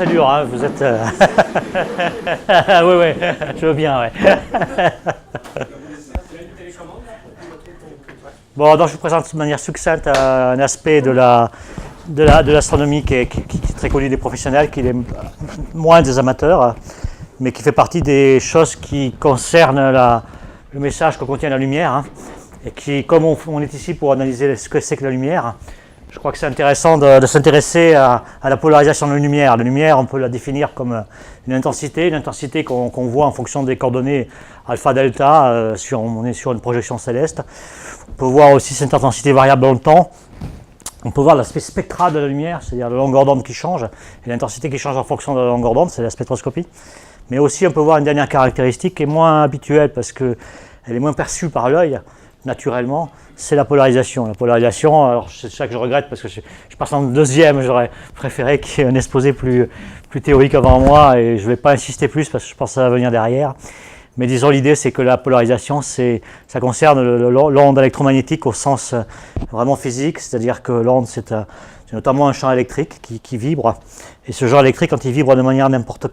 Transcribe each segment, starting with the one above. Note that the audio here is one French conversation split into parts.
très dur, hein, vous êtes... oui, oui, je veux bien, ouais. Bon, donc je vous présente de manière succincte un aspect de l'astronomie qui est très connu des professionnels, qui est moins des amateurs, mais qui fait partie des choses qui concernent le message que contient la lumière, hein, et qui, comme on est ici pour analyser ce que c'est que la lumière, je crois que c'est intéressant de s'intéresser à la polarisation de la lumière. La lumière, on peut la définir comme une intensité qu'on voit en fonction des coordonnées alpha, delta, on est sur une projection céleste. On peut voir aussi cette intensité variable dans le temps. On peut voir l'aspect spectral de la lumière, c'est-à-dire la longueur d'onde qui change, et l'intensité qui change en fonction de la longueur d'onde, c'est la spectroscopie. Mais aussi, on peut voir une dernière caractéristique qui est moins habituelle parce qu'elle est moins perçue par l'œil, naturellement, c'est la polarisation. La polarisation, alors c'est ça que je regrette parce que je passe en deuxième, j'aurais préféré qu'il y ait un exposé plus théorique avant moi et je ne vais pas insister plus parce que je pense que ça va venir derrière. Mais disons, l'idée c'est que la polarisation, ça concerne l'onde électromagnétique au sens vraiment physique, c'est-à-dire que l'onde c'est notamment un champ électrique qui vibre, et ce champ électrique quand il vibre de manière n'importe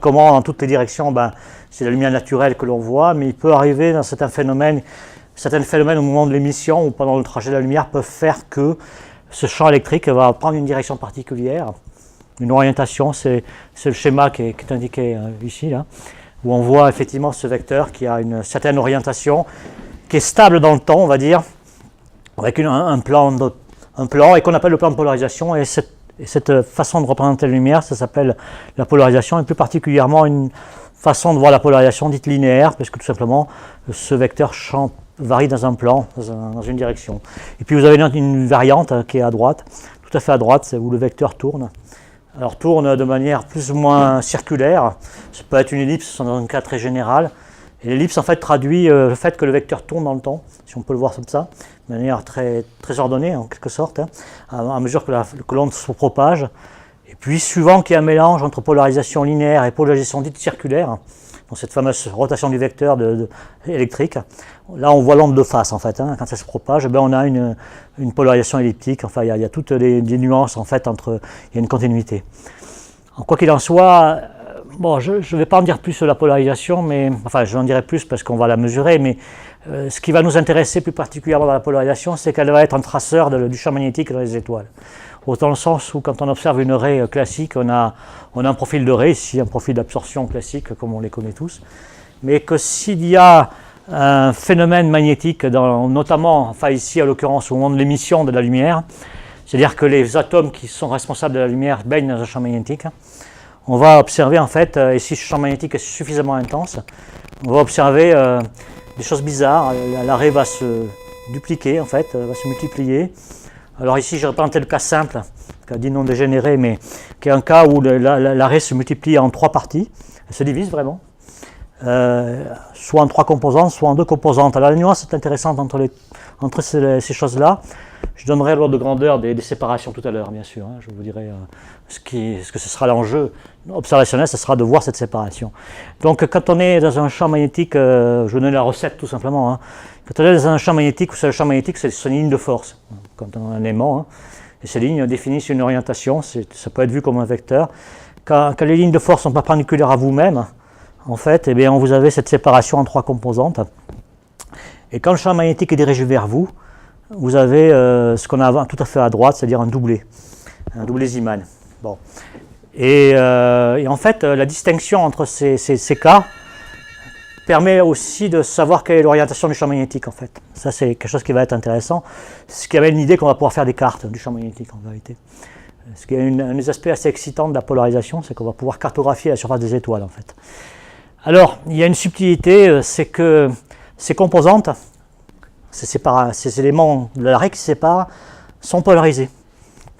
comment, dans toutes les directions, c'est la lumière naturelle que l'on voit, mais il peut arriver dans certains phénomènes au moment de l'émission ou pendant le trajet de la lumière peuvent faire que ce champ électrique va prendre une direction particulière, une orientation, c'est le schéma qui est indiqué ici, là, où on voit effectivement ce vecteur qui a une certaine orientation, qui est stable dans le temps, on va dire, avec un plan et qu'on appelle le plan de polarisation, et cette façon de représenter la lumière, ça s'appelle la polarisation, et plus particulièrement une façon de voir la polarisation dite linéaire, parce que tout simplement, ce vecteur varie dans un plan, dans une direction. Et puis vous avez une variante qui est à droite, tout à fait à droite, c'est où le vecteur tourne. Alors tourne de manière plus ou moins circulaire, ça peut être une ellipse dans un cas très général, et l'ellipse en fait traduit le fait que le vecteur tourne dans le temps, si on peut le voir comme ça, de manière très, très ordonnée en quelque sorte, hein, à mesure que l'onde se propage. Et puis suivant qu'il y a un mélange entre polarisation linéaire et polarisation dite circulaire, dans cette fameuse rotation du vecteur électrique, là on voit l'onde de face en fait, hein, quand ça se propage, on a une polarisation elliptique, enfin il y a toutes les nuances en fait, il y a une continuité. Quoi qu'il en soit, bon, je ne vais pas en dire plus sur la polarisation, mais enfin je vais en dirai plus parce qu'on va la mesurer, mais ce qui va nous intéresser plus particulièrement dans la polarisation, c'est qu'elle va être un traceur du champ magnétique dans les étoiles. Autant le sens où quand on observe une raie classique, on a un profil de raie, ici un profil d'absorption classique comme on les connaît tous, mais que s'il y a un phénomène magnétique, notamment, enfin ici à l'occurrence au moment de l'émission de la lumière, c'est-à-dire que les atomes qui sont responsables de la lumière baignent dans un champ magnétique, on va observer en fait, et si ce champ magnétique est suffisamment intense, on va observer des choses bizarres, la raie va se dupliquer en fait, va se multiplier. Alors ici, je reprends tel cas simple, cas dit non dégénéré, mais qui est un cas où la raie se multiplie en 3 parties, elle se divise vraiment, soit en 3 composantes, soit en 2 composantes. Alors la nuance est intéressante entre ces choses-là. Je donnerai l'ordre de grandeur des séparations tout à l'heure, bien sûr. Hein. Je vous dirai ce que ce sera l'enjeu observationnel, ce sera de voir cette séparation. Donc quand on est dans un champ magnétique, je vous donne la recette tout simplement, hein. Quand on est dans un champ magnétique, le champ magnétique c'est une ligne de force, quand on a un aimant, hein. Et ces lignes définissent une orientation, ça peut être vu comme un vecteur. Quand les lignes de force sont perpendiculaires à vous-même, en fait, vous avez cette séparation en 3 composantes. Et quand le champ magnétique est dirigé vers vous, vous avez ce qu'on a tout à fait à droite, c'est-à-dire un doublé Zeeman. Bon. Et en fait, la distinction entre ces cas permet aussi de savoir quelle est l'orientation du champ magnétique en fait. Ça c'est quelque chose qui va être intéressant, ce qui amène l'idée qu'on va pouvoir faire des cartes du champ magnétique en vérité. Ce qui est un des aspects assez excitants de la polarisation, c'est qu'on va pouvoir cartographier la surface des étoiles en fait. Alors, il y a une subtilité, c'est que ces composantes, ces éléments de la raie qui se séparent, sont polarisés.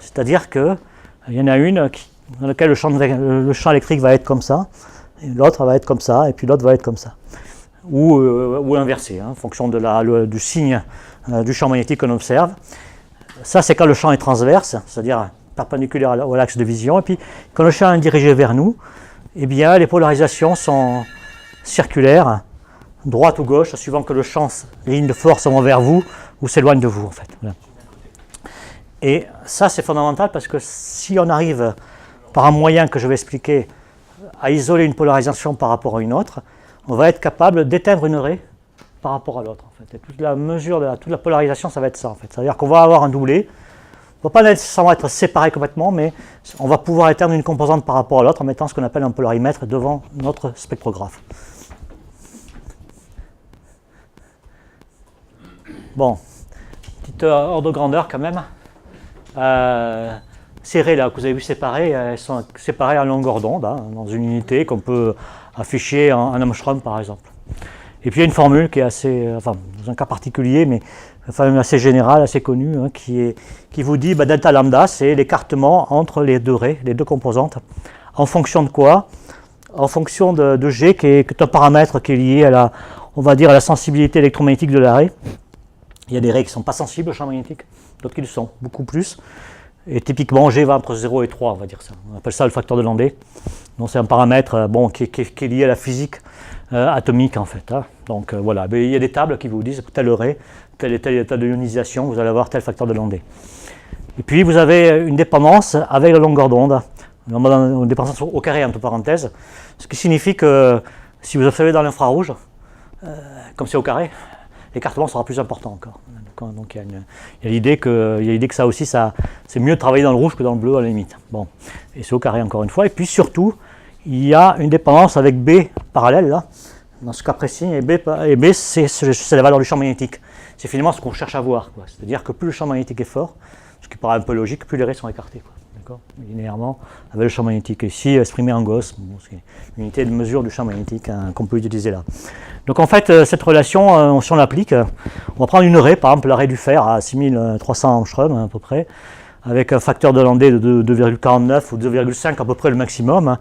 C'est-à-dire qu'il y en a une dans laquelle le champ électrique va être comme ça, l'autre va être comme ça, et puis l'autre va être comme ça. Ou inversé, hein, en fonction du signe du champ magnétique qu'on observe. Ça, c'est quand le champ est transverse, c'est-à-dire perpendiculaire à l'axe de vision. Et puis, quand le champ est dirigé vers nous, eh bien, les polarisations sont circulaires, droite ou gauche, suivant que les lignes de force vont vers vous ou s'éloignent de vous, en fait. Voilà. Et ça, c'est fondamental parce que si on arrive par un moyen que je vais expliquer, à isoler une polarisation par rapport à une autre, on va être capable d'éteindre une raie par rapport à l'autre. En fait. Et toute la mesure de toute la polarisation, ça va être ça. En fait. C'est-à-dire qu'on va avoir un doublé. On ne va pas nécessairement être séparés complètement, mais on va pouvoir éteindre une composante par rapport à l'autre en mettant ce qu'on appelle un polarimètre devant notre spectrographe. Bon, petite ordre de grandeur quand même. Ces raies là que vous avez vu séparées, elles sont séparées en longueur d'onde, hein, dans une unité qu'on peut afficher en Angstrom par exemple. Et puis il y a une formule qui est assez, enfin dans un cas particulier, mais enfin, assez générale, assez connue, hein, qui vous dit delta lambda, c'est l'écartement entre les deux raies, les deux composantes. En fonction de quoi? En fonction de G, qui est un paramètre qui est lié à la, on va dire, à la sensibilité électromagnétique de la raie. Il y a des raies qui ne sont pas sensibles au champ magnétique, d'autres qui le sont, beaucoup plus. Et typiquement, G va entre 0 et 3, on va dire ça. On appelle ça le facteur de Landé. Donc c'est un paramètre qui est lié à la physique atomique en fait. Hein. Donc voilà, mais il y a des tables qui vous disent pour telle raie, tel et tel état de ionisation, vous allez avoir tel facteur de Landé. Et puis vous avez une dépendance avec la longueur d'onde, une dépendance au carré entre parenthèses, ce qui signifie que si vous observez dans l'infrarouge, comme c'est au carré, l'écartement sera plus important encore. Donc il y a l'idée que ça aussi, c'est mieux de travailler dans le rouge que dans le bleu à la limite. Bon, et c'est au carré encore une fois. Et puis surtout, il y a une dépendance avec B parallèle là. Dans ce cas précis, et B c'est la valeur du champ magnétique. C'est finalement ce qu'on cherche à voir. C'est-à-dire que plus le champ magnétique est fort, ce qui paraît un peu logique, plus les raies sont écartées. D'accord, linéairement avec le champ magnétique. Ici, exprimé en Gauss, c'est l'unité de mesure du champ magnétique hein, qu'on peut utiliser là. Donc en fait, cette relation, si on l'applique, on va prendre une raie, par exemple la raie du fer à 6300 Angstrom à peu près, avec un facteur de Landé de 2,49 ou 2,5 à peu près le maximum. Hein,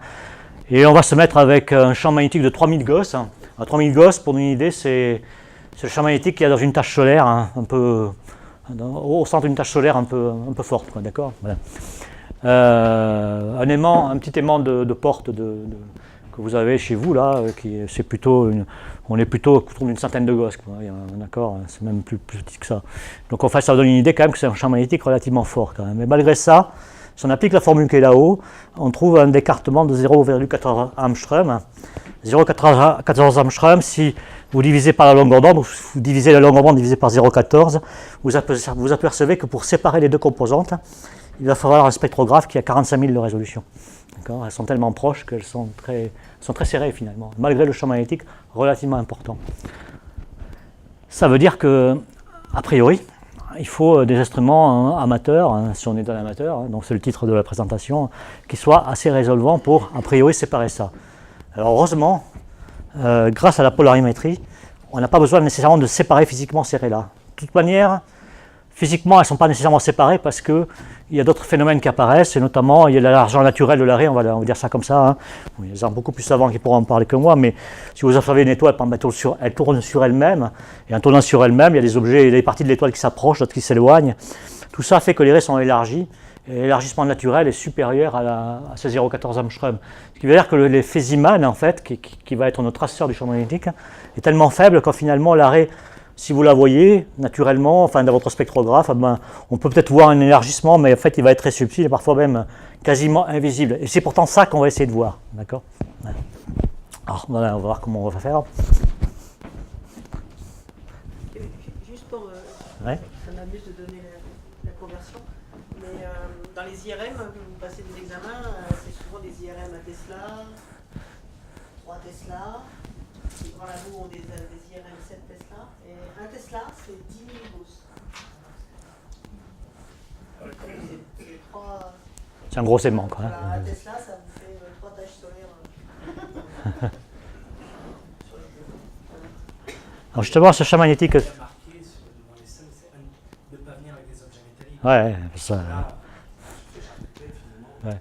et on va se mettre avec un champ magnétique de 3000 Gauss. Hein. À 3000 Gauss, pour une idée, c'est le champ magnétique qui est dans une tache solaire, hein, un peu au centre d'une tache solaire un peu forte, d'accord. Voilà. Un petit aimant de porte que vous avez chez vous là, c'est plutôt on est plutôt autour d'une centaine de Gauss, d'accord, c'est même plus petit que ça. Donc en fait, ça donne une idée quand même que c'est un champ magnétique relativement fort quand même. Mais malgré ça, si on applique la formule qui est là-haut, on trouve un écartement de 0,14 Angstrom. 0,14 Angstrom, si vous divisez par la longueur d'onde, vous divisez la longueur d'onde divisé par 0,14, vous apercevez que pour séparer les deux composantes, il va falloir un spectrographe qui a 45 000 de résolution. Elles sont tellement proches qu'elles sont très serrées finalement, malgré le champ magnétique relativement important. Ça veut dire que, a priori, il faut des instruments amateurs, hein, si on est dans l'amateur, hein, donc c'est le titre de la présentation, qui soient assez résolvants pour, a priori, séparer ça. Alors heureusement, grâce à la polarimétrie, on n'a pas besoin nécessairement de séparer physiquement ces raies-là. De toute manière, physiquement, elles ne sont pas nécessairement séparées parce qu'il y a d'autres phénomènes qui apparaissent, et notamment, il y a la largeur naturelle de la raie, on va dire ça comme ça. Hein. Il y a des gens beaucoup plus savants qui pourront en parler que moi, mais si vous observez une étoile, elle tourne sur elle-même, et en tournant sur elle-même, il y a des objets, il y a des parties de l'étoile qui s'approchent, d'autres qui s'éloignent. Tout ça fait que les raies sont élargies, et l'élargissement naturel est supérieur à ces 0,14 Angstrom. Ce qui veut dire que le Feynman, en fait, qui va être notre traceur du champ magnétique, est tellement faible que finalement, la raie, si vous la voyez naturellement, enfin dans votre spectrographe, on peut peut-être voir un élargissement, mais en fait il va être très subtil et parfois même quasiment invisible. Et c'est pourtant ça qu'on va essayer de voir, d'accord. Alors voilà, on va voir comment on va faire. Juste pour, ça m'amuse de donner la conversion, mais dans les IRM, vous passez des examens, c'est souvent des IRM à Tesla, 3 Tesla. Les grands labos ont des IRM 7 Tesla. Et 1 Tesla, c'est 10 000 Gauss. C'est un gros segment, quoi. Voilà, 1 Tesla, ça vous fait 3 tâches solaires. Alors justement, ce champ magnétique... Ouais, ça... Ouais.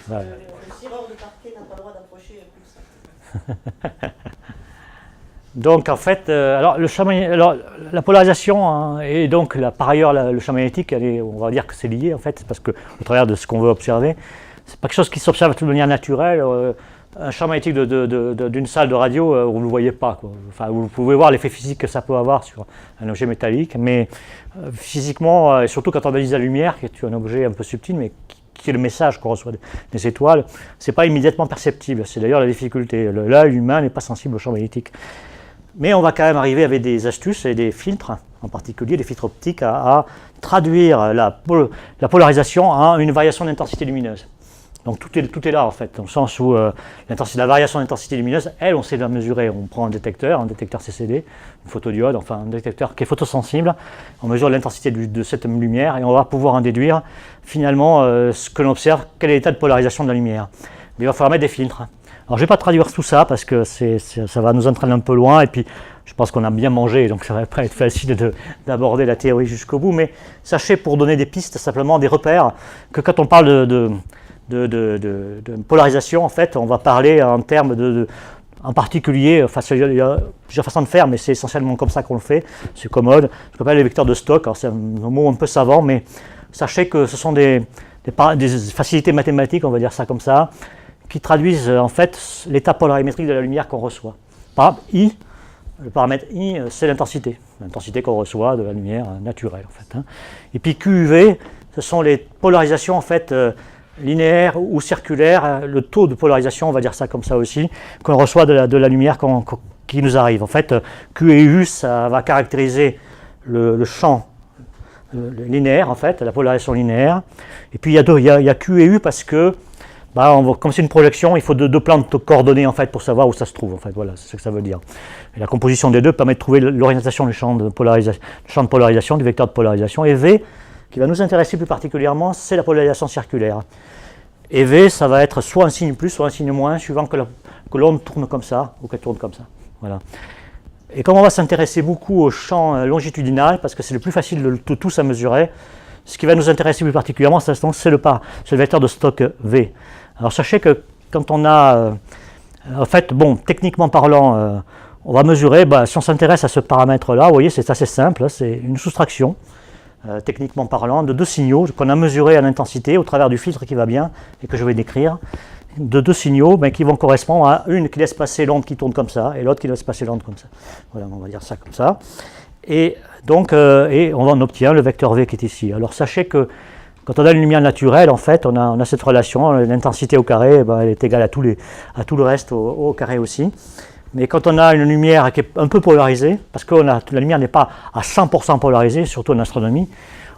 Le tireur de parquet n'a pas le droit d'approcher plus ça. Donc en fait, alors, la polarisation hein, et donc par ailleurs le champ magnétique, on va dire que c'est lié en fait, parce que au travers de ce qu'on veut observer, c'est pas quelque chose qui s'observe de manière naturelle. Un champ magnétique d'une salle de radio, vous ne le voyez pas, quoi. Enfin, vous pouvez voir l'effet physique que ça peut avoir sur un objet métallique, mais physiquement, et surtout quand on analyse la lumière, qui est un objet un peu subtil, mais qui est le message qu'on reçoit des étoiles, c'est pas immédiatement perceptible. C'est d'ailleurs la difficulté. L'œil humain n'est pas sensible au champ magnétique. Mais on va quand même arriver avec des astuces et des filtres, en particulier des filtres optiques, à traduire la polarisation en une variation d'intensité lumineuse. Donc tout est là en fait, dans le sens où la variation d'intensité lumineuse, elle, on sait la mesurer. On prend un détecteur CCD, une photodiode, enfin un détecteur qui est photosensible, on mesure l'intensité de cette lumière et on va pouvoir en déduire finalement ce que l'on observe, quel est l'état de polarisation de la lumière. Mais il va falloir mettre des filtres. Alors je ne vais pas traduire tout ça parce que ça va nous entraîner un peu loin et puis je pense qu'on a bien mangé, donc ça va pas être facile d'aborder la théorie jusqu'au bout, mais sachez, pour donner des pistes, simplement des repères, que quand on parle de polarisation, en fait, on va parler en termes en particulier, enfin, il y a plusieurs façons de faire, mais c'est essentiellement comme ça qu'on le fait, c'est commode. Ce qu'on appelle les vecteurs de Stokes, alors c'est un mot un peu savant, mais sachez que ce sont des facilités mathématiques, on va dire ça comme ça, qui traduisent en fait l'état polarimétrique de la lumière qu'on reçoit. Par exemple, I, le paramètre I, c'est l'intensité qu'on reçoit de la lumière naturelle, en fait. Et puis QUV, ce sont les polarisations, en fait, linéaire ou circulaire, le taux de polarisation, on va dire ça comme ça aussi, qu'on reçoit de la lumière qui nous arrive. En fait, Q et U, ça va caractériser le champ linéaire, en fait, la polarisation linéaire. Et puis il y a Q et U parce que, comme c'est une projection, il faut deux plans de coordonnées en fait, pour savoir où ça se trouve. En fait, voilà, c'est ce que ça veut dire. Et la composition des deux permet de trouver l'orientation du champ de polarisation, du vecteur de polarisation. Et V, qui va nous intéresser plus particulièrement, c'est la polarisation circulaire. Et V, ça va être soit un signe plus, soit un signe moins, suivant que l'onde tourne comme ça, ou qu'elle tourne comme ça. Voilà. Et comme on va s'intéresser beaucoup au champ longitudinal, parce que c'est le plus facile de tous à mesurer, ce qui va nous intéresser plus particulièrement, c'est le vecteur de Stokes V. Alors sachez que quand on a, en fait, techniquement parlant, on va mesurer, si on s'intéresse à ce paramètre-là, vous voyez, c'est assez simple, c'est une soustraction. Techniquement parlant, de deux signaux qu'on a mesurés en intensité au travers du filtre qui va bien et que je vais décrire, de deux signaux qui vont correspondre à une qui laisse passer l'onde qui tourne comme ça et l'autre qui laisse passer l'onde comme ça. Voilà, on va dire ça comme ça. Et donc, on obtient le vecteur V qui est ici. Alors sachez que quand on a une lumière naturelle, en fait, on a cette relation, l'intensité au carré, elle est égale à tout le reste au carré aussi. Mais quand on a une lumière qui est un peu polarisée, parce que la lumière n'est pas à 100% polarisée, surtout en astronomie,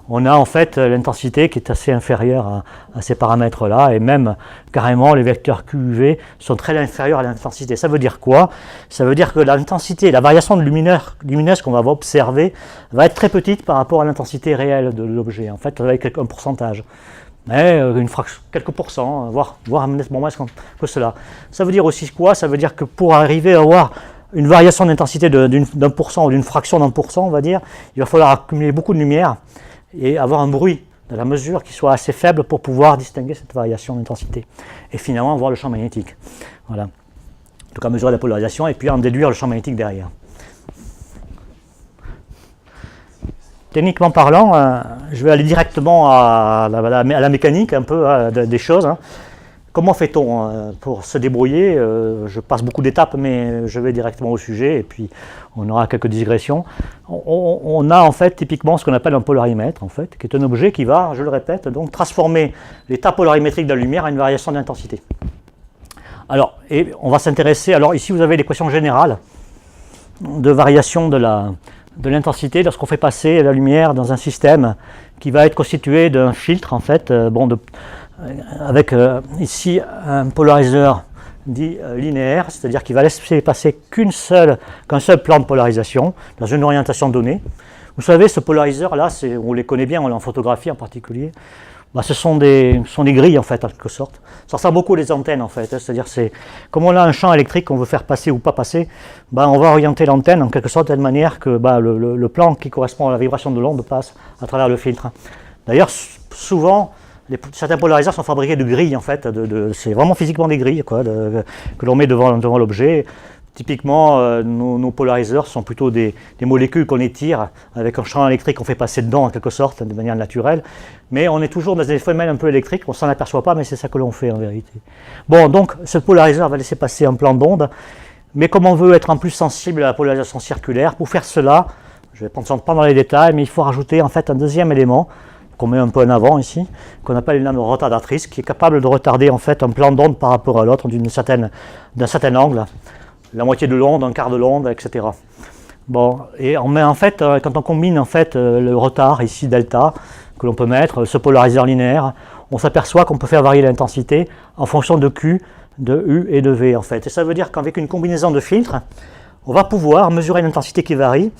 on a en fait l'intensité qui est assez inférieure à ces paramètres-là, et même carrément les vecteurs QUV sont très inférieurs à l'intensité. Ça veut dire quoi? Ça veut dire que l'intensité, la variation de lumineuse qu'on va observer va être très petite par rapport à l'intensité réelle de l'objet, en fait avec un pourcentage. Mais quelques pourcents, voire nettement moins que cela. Ça veut dire aussi quoi? Ça veut dire que pour arriver à avoir une variation d'intensité d'un pourcent ou d'une fraction d'un pourcent, on va dire, il va falloir accumuler beaucoup de lumière et avoir un bruit de la mesure qui soit assez faible pour pouvoir distinguer cette variation d'intensité. Et finalement, voir le champ magnétique. Voilà. Donc à mesurer la polarisation et puis en déduire le champ magnétique derrière. Techniquement parlant, je vais aller directement à la mécanique un peu des choses. Comment fait-on pour se débrouiller? Je passe beaucoup d'étapes, mais je vais directement au sujet et puis on aura quelques digressions. On a en fait typiquement ce qu'on appelle un polarimètre, en fait, qui est un objet qui va, je le répète, donc transformer l'état polarimétrique de la lumière en une variation d'intensité. Alors, et on va s'intéresser. Alors ici, vous avez l'équation générale de variation de l'intensité lorsqu'on fait passer la lumière dans un système qui va être constitué d'un filtre en fait, avec ici un polariseur dit linéaire, c'est-à-dire qu'il va laisser passer qu'un seul plan de polarisation dans une orientation donnée. Vous savez, ce polariseur là, on les connaît bien, on l'a en photographie en particulier. Ce sont des grilles en fait, en quelque sorte. Ça ressemble beaucoup aux antennes en fait, c'est-à-dire comme on a un champ électrique qu'on veut faire passer ou pas passer, on va orienter l'antenne en quelque sorte de telle manière que le plan qui correspond à la vibration de l'onde passe à travers le filtre. D'ailleurs, souvent, certains polariseurs sont fabriqués de grilles en fait, c'est vraiment physiquement des grilles que l'on met devant l'objet. Typiquement, nos polariseurs sont plutôt des molécules qu'on étire avec un champ électrique qu'on fait passer dedans en quelque sorte, de manière naturelle. Mais on est toujours dans des phénomènes un peu électriques, on ne s'en aperçoit pas, mais c'est ça que l'on fait en vérité. Bon, donc ce polariseur va laisser passer un plan d'onde, mais comme on veut être en plus sensible à la polarisation circulaire, pour faire cela, je vais prendre ça pas dans les détails, mais il faut rajouter en fait un deuxième élément, qu'on met un peu en avant ici, qu'on appelle une lame retardatrice, qui est capable de retarder en fait un plan d'onde par rapport à l'autre d'un certain angle, la moitié de l'onde, un quart de l'onde, etc. Bon, et on met en fait, quand on combine en fait le retard ici delta que l'on peut mettre, ce polariseur linéaire, on s'aperçoit qu'on peut faire varier l'intensité en fonction de Q, de U et de V en fait. Et ça veut dire qu'avec une combinaison de filtres, on va pouvoir mesurer l'intensité qui varie.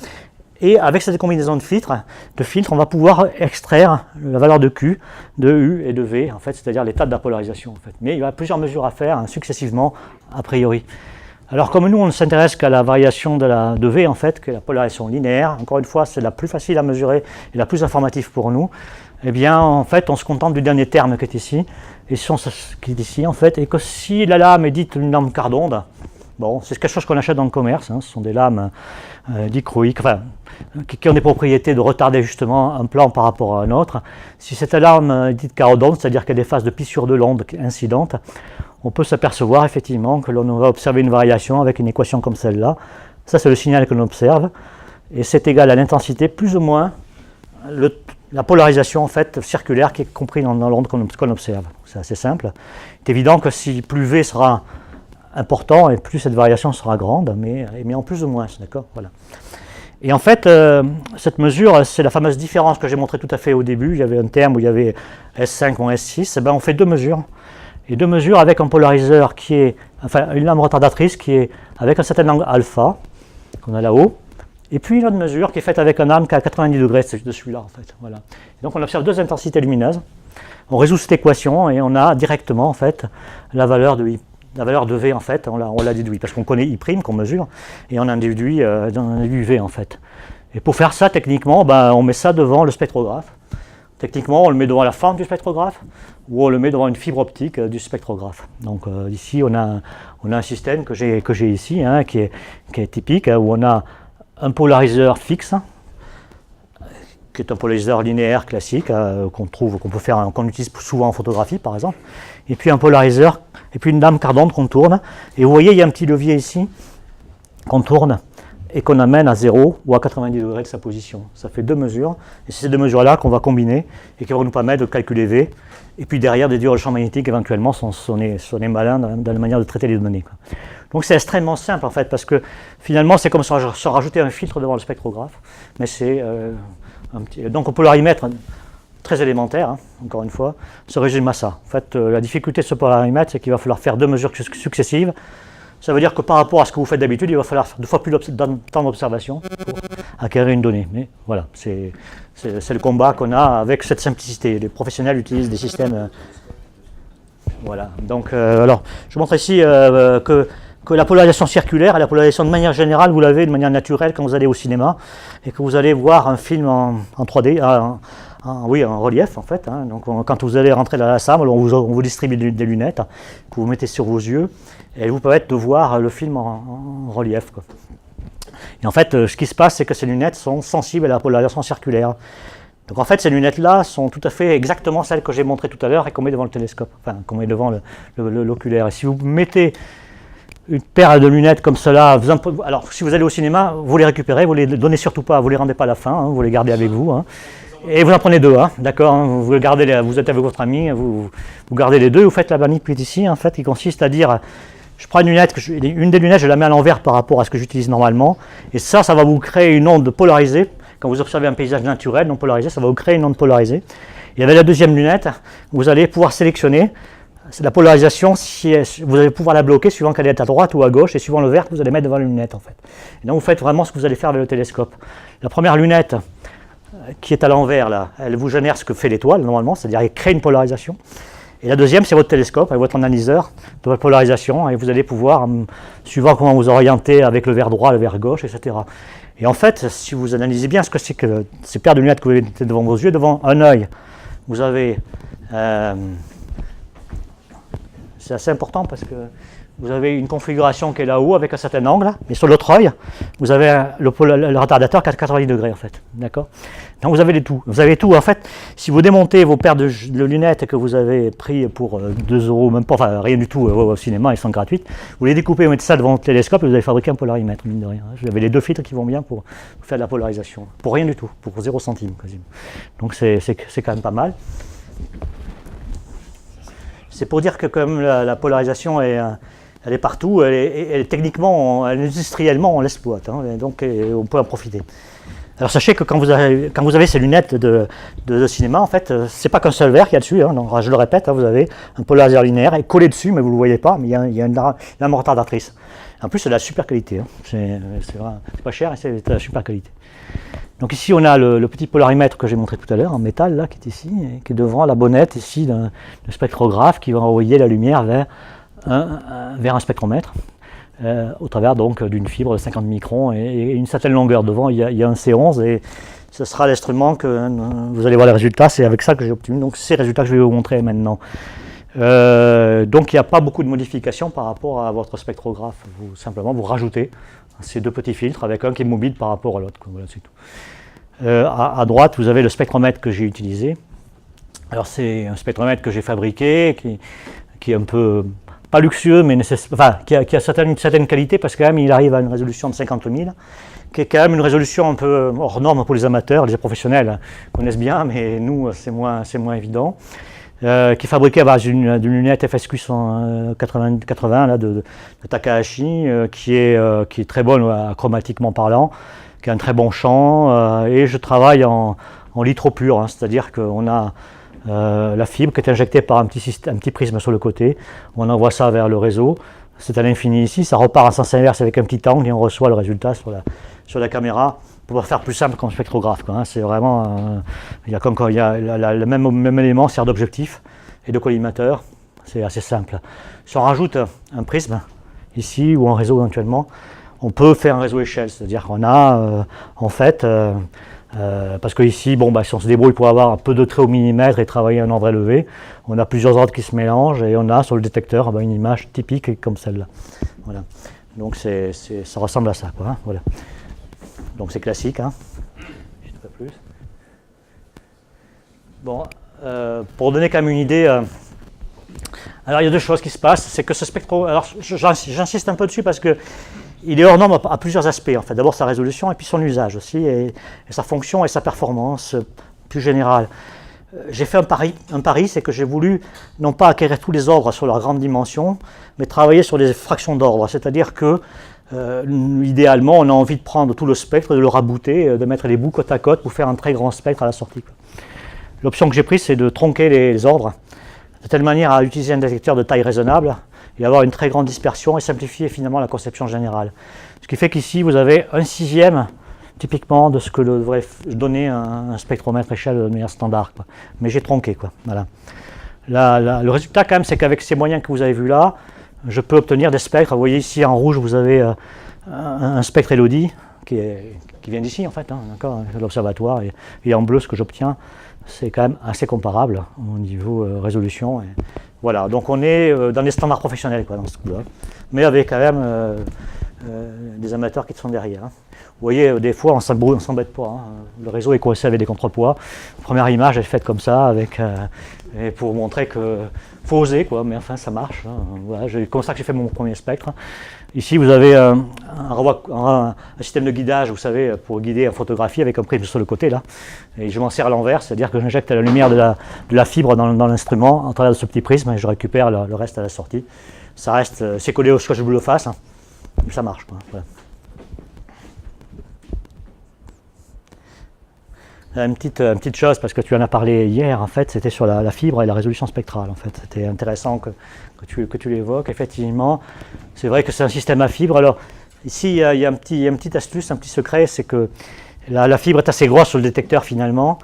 Et avec cette combinaison de filtres, on va pouvoir extraire la valeur de Q, de U et de V, en fait, c'est-à-dire l'état de la polarisation. En fait. Mais il y a plusieurs mesures à faire successivement, a priori. Alors comme nous, on ne s'intéresse qu'à la variation de V, en fait, qui est la polarisation linéaire, encore une fois, c'est la plus facile à mesurer et la plus informative pour nous, eh bien, en fait, on se contente du dernier terme qui est ici, en fait, et que si la lame est dite une lame quart d'onde, bon, c'est quelque chose qu'on achète dans le commerce, hein, ce sont des lames dichroïques, enfin, qui ont des propriétés de retarder justement un plan par rapport à un autre. Si cette lame est dite quart d'onde, c'est-à-dire qu'il y a des phases de plissure de l'onde incidentes, on peut s'apercevoir effectivement que l'on va observer une variation avec une équation comme celle-là. Ça, c'est le signal que l'on observe, et c'est égal à l'intensité plus ou moins la polarisation en fait circulaire qui est comprise dans l'onde qu'on observe. C'est assez simple. C'est évident que si plus V sera important et plus cette variation sera grande, mais en plus ou moins, d'accord, voilà. Et en fait, cette mesure, c'est la fameuse différence que j'ai montrée tout à fait au début. Il y avait un terme où il y avait S5 ou S6. Et ben on fait deux mesures. Et deux mesures avec un polariseur qui est, enfin, une lame retardatrice qui est avec un certain angle alpha, qu'on a là-haut. Et puis une autre mesure qui est faite avec un arme qui est à 90 degrés de celui-là, en fait. Voilà. Et donc on observe deux intensités lumineuses. On résout cette équation et on a directement, en fait, la valeur de V, en fait, on l'a déduit, parce qu'on connaît I' qu'on mesure, et on a déduit V, en fait. Et pour faire ça, techniquement, ben, on met ça devant le spectrographe. Techniquement, on le met devant la forme du spectrographe, ou on le met devant une fibre optique du spectrographe. Donc ici, on a un système que j'ai ici, hein, qui est typique, hein, où on a un polariseur fixe, qui est un polariseur linéaire classique, qu'on utilise souvent en photographie, par exemple, et puis un polariseur, et puis une lame quart d'onde qu'on tourne. Et vous voyez, il y a un petit levier ici qu'on tourne et qu'on amène à 0 ou à 90 degrés de sa position. Ça fait deux mesures, et c'est ces deux mesures-là qu'on va combiner et qui vont nous permettre de calculer V, et puis derrière déduire le champ magnétique éventuellement si on est malin dans la manière de traiter les données, quoi. Donc c'est extrêmement simple en fait, parce que finalement c'est comme si on rajoutait un filtre devant le spectrographe, mais c'est donc on peut leur y mettre très élémentaire, hein, encore une fois, se résume à ça. En fait, la difficulté de ce polarimètre, c'est qu'il va falloir faire deux mesures successives. Ça veut dire que par rapport à ce que vous faites d'habitude, il va falloir faire deux fois plus de temps d'observation pour acquérir une donnée. Mais voilà, c'est le combat qu'on a avec cette simplicité. Les professionnels utilisent des systèmes... voilà. Donc, alors, je montre ici que la polarisation circulaire et la polarisation de manière générale, vous l'avez de manière naturelle quand vous allez au cinéma et que vous allez voir un film en 3D, oui, en relief en fait. Hein. Donc quand vous allez rentrer dans la salle, on vous distribue des lunettes que vous mettez sur vos yeux et elles vous permettent de voir le film en relief, quoi. Et en fait, ce qui se passe, c'est que ces lunettes sont sensibles à la polarisation circulaire. Donc en fait, ces lunettes-là sont tout à fait exactement celles que j'ai montrées tout à l'heure et qu'on met devant le télescope, enfin qu'on met devant l'oculaire. Et si vous mettez une paire de lunettes comme cela, alors si vous allez au cinéma, vous les récupérez, vous les donnez surtout pas, vous les rendez pas à la fin, hein, vous les gardez avec vous, hein, et vous en prenez deux, hein, d'accord, hein, vous êtes avec votre ami, vous gardez les deux, vous faites la manip ici, en fait, qui consiste à dire, je prends une des lunettes, je la mets à l'envers par rapport à ce que j'utilise normalement, et ça va vous créer une onde polarisée. Quand vous observez un paysage naturel non polarisé, ça va vous créer une onde polarisée. Et avec la deuxième lunette, vous allez pouvoir sélectionner la polarisation, vous allez pouvoir la bloquer suivant qu'elle est à droite ou à gauche, et suivant le vert que vous allez mettre devant la lunette, en fait. Et donc vous faites vraiment ce que vous allez faire avec le télescope. La première lunette, qui est à l'envers, là, elle vous génère ce que fait l'étoile, normalement, c'est-à-dire elle crée une polarisation. Et la deuxième, c'est votre télescope, avec votre analyseur de votre polarisation, et vous allez pouvoir, suivant comment vous orientez avec le vert droit, le vert gauche, etc. Et en fait, si vous analysez bien ce que c'est que ces paires de lunettes que vous mettez devant vos yeux, devant un œil, vous avez... c'est assez important parce que vous avez une configuration qui est là-haut avec un certain angle, mais sur l'autre œil, vous avez le retardateur qui est à 90 degrés en fait. D'accord. Donc vous avez tout. Vous avez tout. En fait, si vous démontez vos paires de lunettes que vous avez pris pour 2 €, même pas, enfin rien du tout au cinéma, elles sont gratuites, vous les découpez, vous mettez ça devant le télescope et vous avez fabriqué un polarimètre, mine de rien. Vous avez les 2 filtres qui vont bien pour faire de la polarisation. Pour rien du tout, pour 0 centime quasiment. Donc c'est quand même pas mal. C'est pour dire que comme la polarisation elle est partout, elle est techniquement, industriellement, on l'exploite, hein, donc on peut en profiter. Alors sachez que quand vous avez ces lunettes de cinéma, en fait, c'est pas qu'un seul verre qu'il y a dessus, hein, donc, je le répète, hein, vous avez un polarisateur linéaire et collé dessus, mais vous ne le voyez pas, mais il y a une lame retardatrice. En plus, c'est de la super qualité, hein, c'est pas cher et c'est de la super qualité. Donc ici, on a le petit polarimètre que j'ai montré tout à l'heure, en métal, là, qui est ici, et qui est devant la bonnette ici d'un spectrographe qui va envoyer la lumière vers un spectromètre, au travers donc d'une fibre de 50 microns et une certaine longueur. Devant, il y a un C11 et ce sera l'instrument que vous allez voir les résultats. C'est avec ça que j'ai obtenu donc ces résultats que je vais vous montrer maintenant. Donc il n'y a pas beaucoup de modifications par rapport à votre spectrographe. Simplement, vous rajoutez ces 2 petits filtres avec un qui est mobile par rapport à l'autre. Voilà, c'est tout. À droite, vous avez le spectromètre que j'ai utilisé. Alors c'est un spectromètre que j'ai fabriqué, qui est un peu pas luxueux, mais qui a une certaine qualité parce que quand même il arrive à une résolution de 50 000, qui est quand même une résolution un peu hors norme pour les amateurs. Les professionnels connaissent bien, mais nous c'est moins évident. Qui est fabriqué à base d'une lunette FSQ 180 là, de Takahashi, qui est très bonne chromatiquement parlant, qui a un très bon champ, et je travaille en litho pur, hein, c'est-à-dire qu'on a la fibre qui est injectée par un petit prisme sur le côté, on envoie ça vers le réseau, c'est à l'infini ici, ça repart en sens inverse avec un petit angle et on reçoit le résultat sur la caméra. Pour faire plus simple qu'un spectrographe, quoi, hein. C'est vraiment, il y a le même élément, sert d'objectif et de collimateur, c'est assez simple. Si on rajoute un prisme ici ou un réseau éventuellement, on peut faire un réseau échelle, c'est-à-dire qu'on a en fait, parce que ici, si on se débrouille pour avoir un peu de traits au millimètre et travailler un ordre élevé, on a plusieurs ordres qui se mélangent et on a sur le détecteur une image typique comme celle-là. Voilà. Donc ça ressemble à ça, quoi, hein, voilà. Donc c'est classique, hein. Juste pas plus. Bon, pour donner quand même une idée, alors il y a 2 choses qui se passent, c'est que ce spectro, alors j'insiste un peu dessus parce que il est hors norme à plusieurs aspects en fait. D'abord sa résolution et puis son usage aussi, et sa fonction et sa performance plus générale. J'ai fait un pari, c'est que j'ai voulu non pas acquérir tous les ordres sur leur grande dimension, mais travailler sur des fractions d'ordre, c'est-à-dire que idéalement, on a envie de prendre tout le spectre, de le rabouter, de mettre les bouts côte à côte pour faire un très grand spectre à la sortie. L'option que j'ai prise, c'est de tronquer les ordres, de telle manière à utiliser un détecteur de taille raisonnable et avoir une très grande dispersion et simplifier finalement la conception générale. Ce qui fait qu'ici, vous avez 1/6 typiquement de ce que devrait donner un spectromètre échelle de manière standard, quoi. Mais j'ai tronqué, quoi. Voilà. Le résultat, quand même, c'est qu'avec ces moyens que vous avez vus là, je peux obtenir des spectres. Vous voyez ici en rouge, vous avez un spectre Elodie qui vient d'ici en fait, hein, d'accord, de l'observatoire, et en bleu ce que j'obtiens, c'est quand même assez comparable au niveau résolution. Et voilà, donc on est dans les standards professionnels, quoi, dans ce coup-là, mais avec quand même des amateurs qui sont derrière, hein. Vous voyez, des fois on ne s'embête pas, hein. Le réseau est coincé avec des contrepoids. La première image est faite comme ça, et pour montrer que faut oser, quoi, mais enfin ça marche, hein. Voilà, comme ça que j'ai fait mon premier spectre. Ici vous avez un système de guidage, vous savez, pour guider en photographie avec un prisme sur le côté là, et je m'en sers à l'envers, c'est-à-dire que j'injecte la lumière de la fibre dans l'instrument en travers de ce petit prisme et je récupère le reste à la sortie. Ça reste, c'est collé au scotch bleu face, hein, ça marche, quoi. Voilà. Une petite chose, parce que tu en as parlé hier, en fait, c'était sur la fibre et la résolution spectrale. En fait, c'était intéressant que tu l'évoques. Effectivement, c'est vrai que c'est un système à fibre. Alors, ici, il y a une petite astuce, un petit secret, c'est que la fibre est assez grosse sur le détecteur finalement.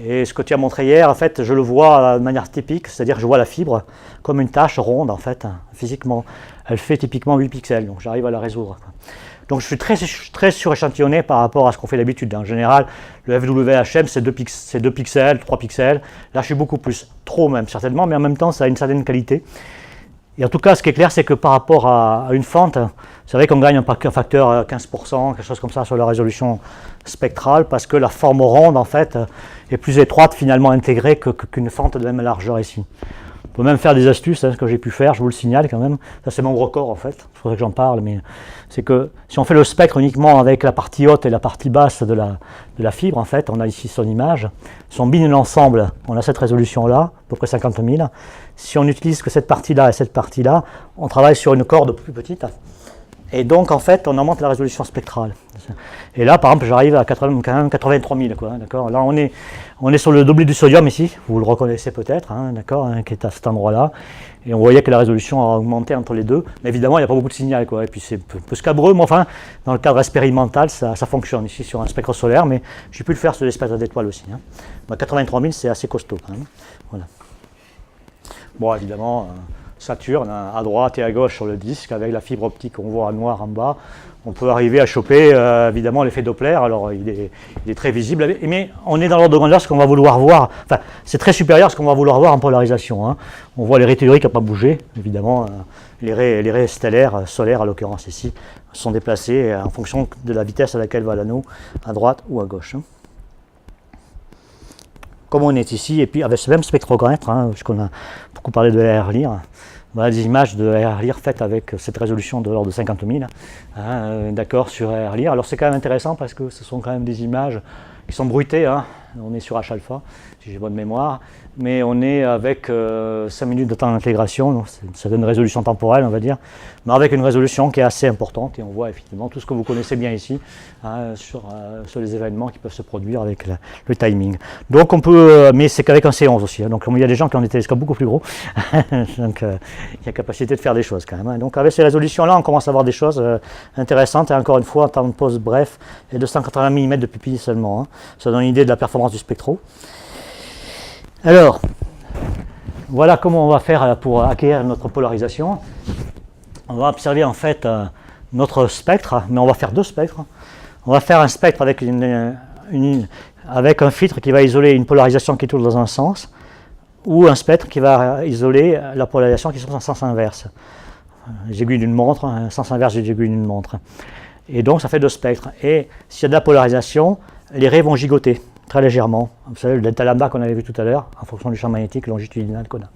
Et ce que tu as montré hier, en fait, je le vois de manière typique, c'est-à-dire que je vois la fibre comme une tache ronde, en fait, physiquement. Elle fait typiquement 8 pixels, donc j'arrive à la résoudre. Donc je suis très suréchantillonné par rapport à ce qu'on fait d'habitude. En général, le FWHM, c'est 2 pixels, 3 pixels. Là, je suis beaucoup plus, trop même certainement, mais en même temps, ça a une certaine qualité. Et en tout cas, ce qui est clair, c'est que par rapport à une fente, c'est vrai qu'on gagne un facteur 15%, quelque chose comme ça, sur la résolution spectrale, parce que la forme ronde, en fait, est plus étroite, finalement, intégrée qu'une fente de même largeur ici. On peut même faire des astuces, hein, ce que j'ai pu faire, je vous le signale quand même. Ça, c'est mon record, en fait, c'est pour ça que j'en parle, mais c'est que si on fait le spectre uniquement avec la partie haute et la partie basse de la fibre, en fait, on a ici son image. Si on combine l'ensemble, on a cette résolution-là, à peu près 50 000. Si on n'utilise que cette partie-là et cette partie-là, on travaille sur une corde plus petite. Et donc, en fait, on augmente la résolution spectrale. Et là, par exemple, j'arrive à quand même 83 000. D'accord. Là, on est sur le double du sodium ici. Vous le reconnaissez peut-être, hein, d'accord, hein, qui est à cet endroit-là. Et on voyait que la résolution a augmenté entre les deux. Mais évidemment, il n'y a pas beaucoup de signal. Quoi. Et puis, c'est un peu scabreux. Mais enfin, dans le cadre expérimental, ça fonctionne ici sur un spectre solaire. Mais j'ai pu le faire sur des spectres d'étoiles aussi. Hein. 83 000, c'est assez costaud. Quand même. Voilà. Bon, évidemment... Saturne, à droite et à gauche sur le disque, avec la fibre optique qu'on voit en noir en bas, on peut arriver à choper évidemment l'effet Doppler. Alors il est très visible, mais on est dans l'ordre de grandeur ce qu'on va vouloir voir, enfin c'est très supérieur à ce qu'on va vouloir voir en polarisation. Hein. On voit les raies telluriques qui n'ont pas bougé, évidemment les raies stellaires, solaires à l'occurrence ici, sont déplacées en fonction de la vitesse à laquelle va l'anneau, à droite ou à gauche. Hein. Comme on est ici, et puis avec ce même spectromètre, hein, puisqu'on a beaucoup parlé de RLIR, voilà des images de RLIR faites avec cette résolution de l'ordre de 50 000, hein, d'accord, sur RLIR. Alors c'est quand même intéressant parce que ce sont quand même des images qui sont bruitées, hein. On est sur H-alpha, si j'ai bonne mémoire, mais on est avec 5 minutes de temps d'intégration, donc ça donne une résolution temporelle, on va dire, mais avec une résolution qui est assez importante, et on voit effectivement tout ce que vous connaissez bien ici, hein, sur les événements qui peuvent se produire avec le timing. Donc on peut, mais c'est qu'avec un C11 aussi, hein, donc il y a des gens qui ont des télescopes beaucoup plus gros, donc il y a capacité de faire des choses quand même. Hein. Donc avec ces résolutions-là, on commence à voir des choses intéressantes, et encore une fois, en temps de pause bref, et 280 mm de pupille seulement, hein. Ça donne une idée de la performance du spectro. Alors, voilà comment on va faire pour acquérir notre polarisation. On va observer en fait notre spectre, mais on va faire deux spectres. On va faire un spectre avec, avec un filtre qui va isoler une polarisation qui tourne dans un sens, ou un spectre qui va isoler la polarisation qui est dans un sens inverse. Les aiguilles d'une montre, un sens inverse des aiguilles d'une montre. Et donc ça fait deux spectres. Et s'il y a de la polarisation, les raies vont gigoter très légèrement. Vous savez, le delta lambda qu'on avait vu tout à l'heure, en fonction du champ magnétique longitudinal qu'on a.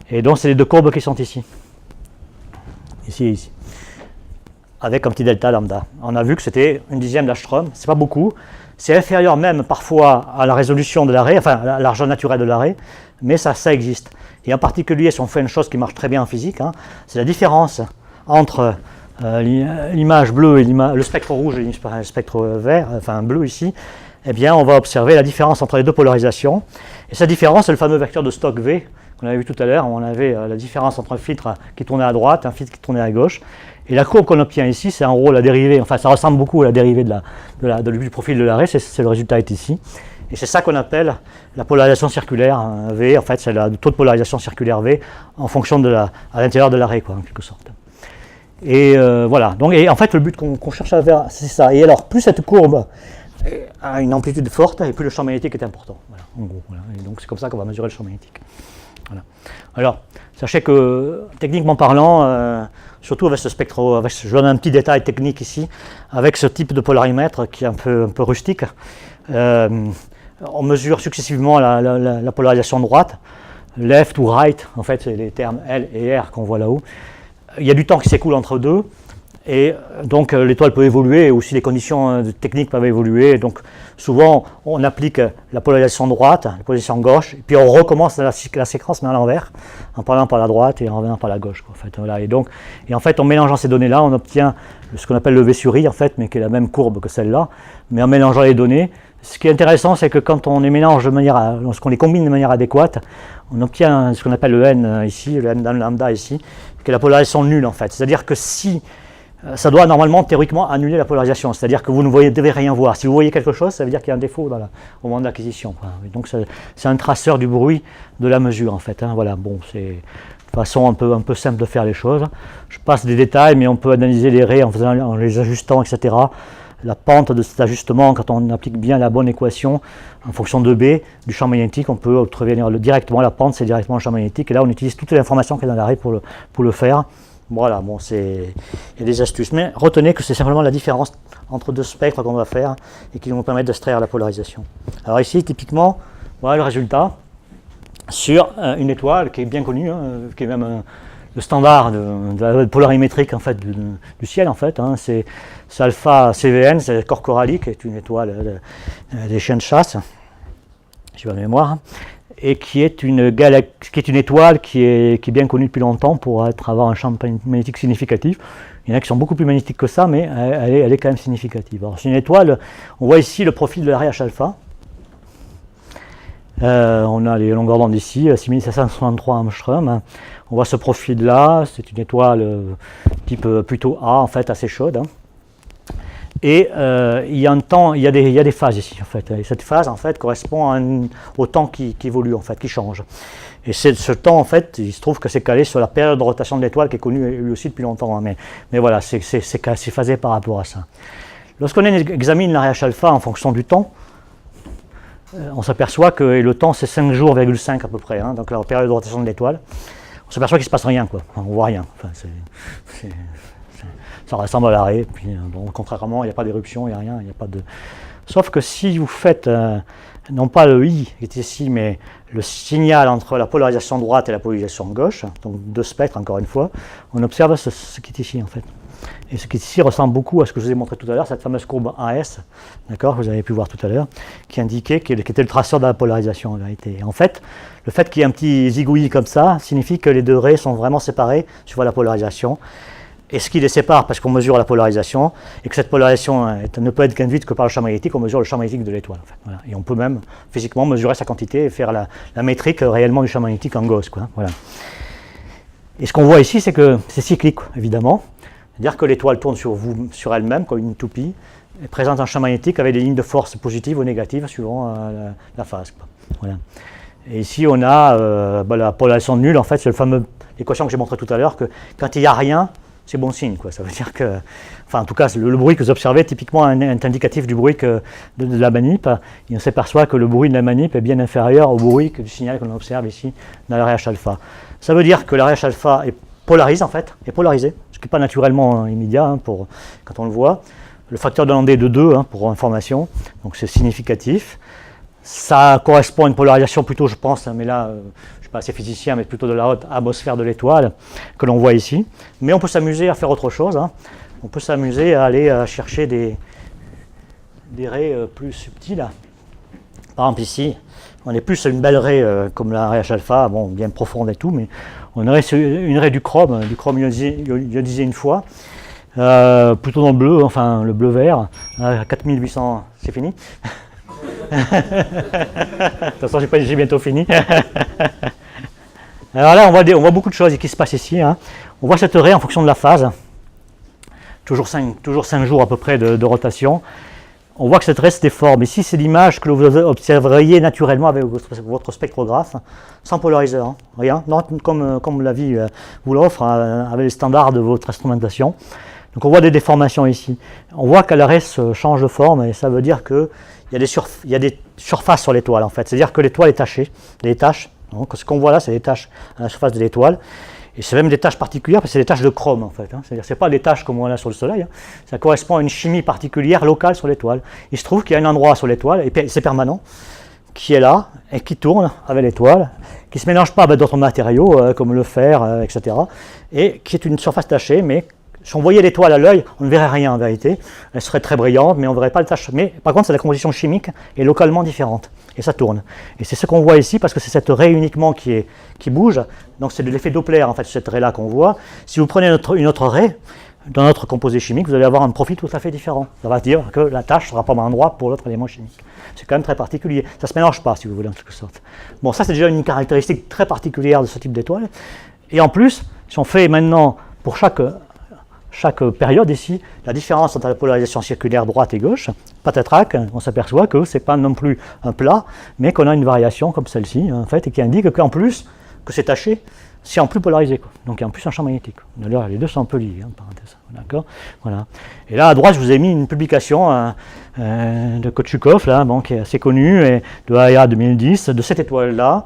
Et donc c'est les deux courbes qui sont ici. Ici et ici. Avec un petit delta lambda. On a vu que c'était une dixième d'Astrom, c'est pas beaucoup. C'est inférieur même parfois à la résolution de la raie, enfin à la largeur naturelle de la raie, mais ça existe. Et en particulier, si on fait une chose qui marche très bien en physique, hein, c'est la différence entre l'image bleue et le spectre rouge et le spectre vert, enfin bleu ici. Eh bien, on va observer la différence entre les deux polarisations. Et cette différence, c'est le fameux vecteur de Stokes V qu'on avait vu tout à l'heure. On avait la différence entre un filtre qui tournait à droite et un filtre qui tournait à gauche. Et la courbe qu'on obtient ici, c'est en gros la dérivée, enfin ça ressemble beaucoup à la dérivée du profil de la raie, c'est le résultat est ici. Et c'est ça qu'on appelle la polarisation circulaire V, en fait c'est le taux de polarisation circulaire V en fonction à l'intérieur de la raie, quoi, en quelque sorte. Et voilà, donc, et en fait le but qu'on cherche à faire, c'est ça. Et alors, plus cette courbe a une amplitude forte, et plus le champ magnétique est important. Voilà, en gros, voilà. Et donc c'est comme ça qu'on va mesurer le champ magnétique. Voilà. Alors, sachez que, techniquement parlant, surtout avec ce spectro, je donne un petit détail technique ici, avec ce type de polarimètre qui est un peu rustique, on mesure successivement la polarisation droite, left ou right, en fait c'est les termes L et R qu'on voit là-haut. Il y a du temps qui s'écoule entre deux, et donc l'étoile peut évoluer, et aussi les conditions techniques peuvent évoluer. Donc souvent on applique la polarisation droite, la polarisation gauche, et puis on recommence la séquence mais à l'envers, en parlant par la droite et en revenant par la gauche, quoi, en fait, voilà. Et en fait, en mélangeant ces données-là, on obtient ce qu'on appelle le V sur I, en fait, mais qui est la même courbe que celle-là, mais en mélangeant les données. Ce qui est intéressant, c'est que quand on les mélange lorsqu'on les combine de manière adéquate, on obtient ce qu'on appelle le N ici, le N dans le lambda ici, qui est la polarisation nulle, en fait. C'est-à-dire que si ça doit normalement, théoriquement, annuler la polarisation. C'est-à-dire que vous ne devez rien voir. Si vous voyez quelque chose, ça veut dire qu'il y a un défaut au moment de l'acquisition. Donc c'est un traceur du bruit de la mesure, en fait. Hein. Voilà, bon, c'est une façon un peu simple de faire les choses. Je passe des détails, mais on peut analyser les raies en les ajustant, etc. la pente de cet ajustement, quand on applique bien la bonne équation en fonction de B du champ magnétique, on peut obtenir directement la pente, c'est directement le champ magnétique. Et là, on utilise toute l'information qui est dans l'arrêt pour le faire. Voilà, bon, il y a des astuces. Mais retenez que c'est simplement la différence entre deux spectres qu'on va faire et qui vont nous permettre d'extraire la polarisation. Alors ici, typiquement, voilà le résultat sur une étoile qui est bien connue, hein, qui est même le standard de la polarimétrique en fait, du ciel, en fait, hein, c'est alpha CVN, c'est le corps corallique, qui est une étoile des chiens de chasse, j'ai pas de mémoire, hein, et qui est une étoile qui est bien connue depuis longtemps pour avoir un champ magnétique significatif. Il y en a qui sont beaucoup plus magnétiques que ça, mais elle est quand même significative. Alors c'est une étoile, on voit ici le profil de la RH alpha. On a les longueurs d'onde ici, 6763 Angstrom. On voit ce profil-là, c'est une étoile type plutôt A, en fait, assez chaude. Hein. Et il y a des phases ici, en fait. Et cette phase, en fait, correspond au temps qui évolue, en fait, qui change. Et ce temps, en fait, il se trouve que c'est calé sur la période de rotation de l'étoile qui est connue lui aussi depuis longtemps. Hein. Mais voilà, c'est phasé par rapport à ça. Lorsqu'on examine la RH alpha en fonction du temps, on s'aperçoit que le temps c'est 5 jours, 5 à peu près, hein, donc la période de rotation de l'étoile. On s'aperçoit qu'il ne se passe rien, quoi. Enfin, on voit rien. Enfin, ça ressemble à l'arrêt. Puis, bon, contrairement, il n'y a pas d'éruption, il n'y a rien, il n'y a pas de. Sauf que si vous faites, non pas le I qui est ici, mais le signal entre la polarisation droite et la polarisation gauche, donc deux spectres encore une fois, on observe ce qui est ici en fait. Et ce qui ici ressemble beaucoup à ce que je vous ai montré tout à l'heure, cette fameuse courbe AS, d'accord, que vous avez pu voir tout à l'heure, qui indiquait, qui était le traceur de la polarisation en vérité. Et en fait, le fait qu'il y ait un petit zigouillis comme ça signifie que les deux raies sont vraiment séparées sur la polarisation. Et ce qui les sépare, parce qu'on mesure la polarisation, et que cette polarisation ne peut être qu'induite que par le champ magnétique, on mesure le champ magnétique de l'étoile. En fait. Voilà. Et on peut même physiquement mesurer sa quantité et faire la métrique réellement du champ magnétique en Gauss. Quoi. Voilà. Et ce qu'on voit ici, c'est que c'est cyclique, évidemment. C'est-à-dire que l'étoile tourne sur elle-même, comme une toupie, et présente un champ magnétique avec des lignes de force positives ou négatives suivant la phase. Quoi. Voilà. Et ici, on a la polarisation nulle, en fait, c'est l'équation que j'ai montrée tout à l'heure, que quand il n'y a rien, c'est bon signe, quoi. Ça veut dire que, enfin en tout cas, le bruit que vous observez, typiquement est indicatif du bruit de la manip, et on s'aperçoit que le bruit de la manip est bien inférieur au bruit du signal qu'on observe ici dans la RH alpha. Ça veut dire que la RH alpha est polarisée, en fait, ce qui n'est pas naturellement immédiat hein, quand on le voit. Le facteur de Landé est de 2 hein, pour information, donc c'est significatif. Ça correspond à une polarisation plutôt, je pense, mais là, je ne suis pas assez physicien, mais plutôt de la haute atmosphère de l'étoile que l'on voit ici. Mais on peut s'amuser à faire autre chose. Hein. On peut s'amuser à aller chercher des raies plus subtiles. Par exemple, ici, on est plus sur une belle raie comme la RH alpha, bon, bien profonde et tout, mais on aurait une raie du chrome ionisé une fois, plutôt dans le bleu, enfin le bleu-vert, 4800, c'est fini. De toute façon, j'ai bientôt fini. Alors là, on voit beaucoup de choses qui se passent ici. Hein. On voit cette raie en fonction de la phase. Toujours 5 jours à peu près de rotation. On voit que cette raie se déforme. Ici, c'est l'image que vous observeriez naturellement avec votre spectrographe, sans polariseur. Hein. Rien, non, comme la vie vous l'offre, avec les standards de votre instrumentation. Donc on voit des déformations ici. On voit que la raie change de forme et ça veut dire que il y a des surfaces sur l'étoile en fait, c'est-à-dire que l'étoile est tachée, des taches. Donc, ce qu'on voit là, c'est des taches à la surface de l'étoile, et c'est même des taches particulières, parce que c'est des taches de chrome en fait. Hein. C'est-à-dire que ce n'est pas des taches comme on a sur le Soleil, hein. Ça correspond à une chimie particulière locale sur l'étoile. Il se trouve qu'il y a un endroit sur l'étoile, et c'est permanent, qui est là, et qui tourne avec l'étoile, qui ne se mélange pas avec d'autres matériaux, comme le fer, etc., et qui est une surface tachée, mais si on voyait l'étoile à l'œil, on ne verrait rien en vérité. Elle serait très brillante, mais on ne verrait pas le tache. Mais par contre, la composition chimique est localement différente. Et ça tourne. Et c'est ce qu'on voit ici, parce que c'est cette raie uniquement qui bouge. Donc c'est de l'effet Doppler, en fait, cette raie-là qu'on voit. Si vous prenez une autre raie, dans notre composé chimique, vous allez avoir un profil tout à fait différent. Ça va dire que la tâche sera pas au même endroit pour l'autre élément chimique. C'est quand même très particulier. Ça ne se mélange pas, si vous voulez, en quelque sorte. Bon, ça, c'est déjà une caractéristique très particulière de ce type d'étoile. Et en plus, si on fait maintenant, pour chaque période ici, la différence entre la polarisation circulaire droite et gauche, patatrac, on s'aperçoit que ce n'est pas non plus un plat, mais qu'on a une variation comme celle-ci, en fait, et qui indique qu'en plus, que c'est taché, c'est en plus polarisé, quoi. Donc il y a en plus un champ magnétique. D'ailleurs, les deux sont un peu liés, parenthèse. D'accord. Voilà. Et là, à droite, je vous ai mis une publication de Kotchukov, là, bon, qui est assez connue, et de AEA 2010, de cette étoile-là.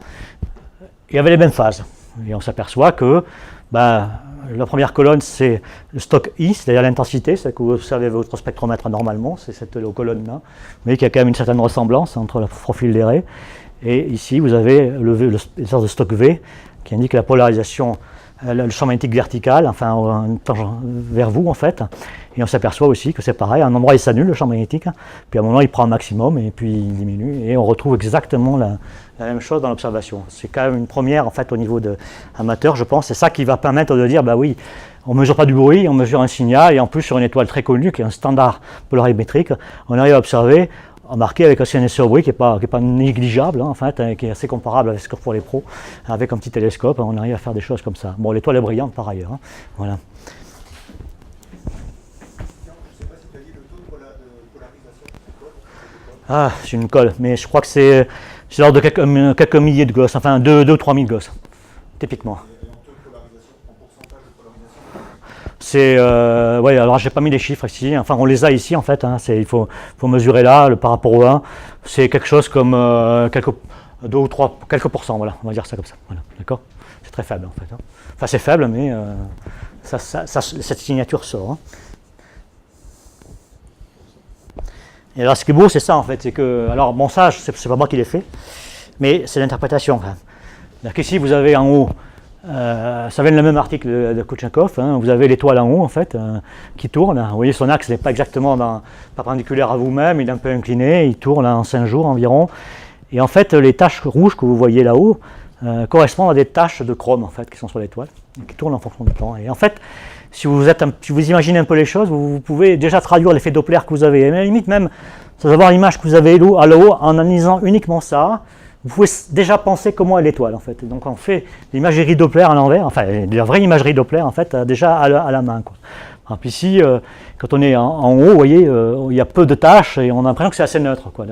Il y avait les mêmes phases. Et on s'aperçoit que la première colonne, c'est le stock I, c'est-à-dire l'intensité, c'est que vous observez votre spectromètre normalement, c'est cette colonne-là. Vous voyez qu'il y a quand même une certaine ressemblance entre le profil des raies. Et ici, vous avez le sorte de stock V qui indique la polarisation, le champ magnétique vertical, enfin vers vous en fait. Et on s'aperçoit aussi que c'est pareil, à un endroit il s'annule le champ magnétique, puis à un moment il prend un maximum et puis il diminue, et on retrouve exactement la même chose dans l'observation. C'est quand même une première en fait au niveau de amateur, je pense. C'est ça qui va permettre de dire, bah oui, on ne mesure pas du bruit, on mesure un signal, et en plus sur une étoile très connue qui est un standard polarimétrique, on arrive à observer, marqué avec un CNSE bruit qui n'est pas négligeable, en fait, qui est assez comparable avec ce que pour les pros, avec un petit télescope, on arrive à faire des choses comme ça. Bon, l'étoile est brillante par ailleurs, voilà. Ah, c'est une colle, mais je crois que c'est l'ordre de quelques milliers de gosses, enfin 2 ou 3 000 gosses, typiquement. C'est, ouais, alors j'ai pas mis les chiffres ici, enfin on les a ici en fait, il faut mesurer là, par rapport au 1, c'est quelque chose comme quelques pourcents, voilà, on va dire ça comme ça, voilà, d'accord. C'est très faible en fait, enfin c'est faible, mais cette signature sort. Et alors ce qui est beau, c'est ça en fait, c'est que, alors bon ça, c'est pas moi qui l'ai fait, mais c'est l'interprétation. C'est-à-dire qu'ici vous avez en haut, ça vient de le même article de Kotchukov, vous avez l'étoile en haut en fait, qui tourne. Vous voyez son axe n'est pas exactement perpendiculaire à vous-même, il est un peu incliné, il tourne en 5 jours environ. Et en fait les taches rouges que vous voyez là-haut correspondent à des taches de chrome en fait, qui sont sur l'étoile, qui tournent en fonction du temps. Et en fait, si vous imaginez un peu les choses, vous pouvez déjà traduire l'effet Doppler que vous avez. Et à la limite même, sans avoir l'image que vous avez à l'eau, en analysant uniquement ça, vous pouvez déjà penser comment est l'étoile en fait. Donc on fait l'imagerie Doppler à l'envers, enfin la vraie imagerie Doppler en fait, déjà à la main, quoi. Alors, puis ici, quand on est en haut, vous voyez, il y a peu de taches et on a l'impression que c'est assez neutre, quoi.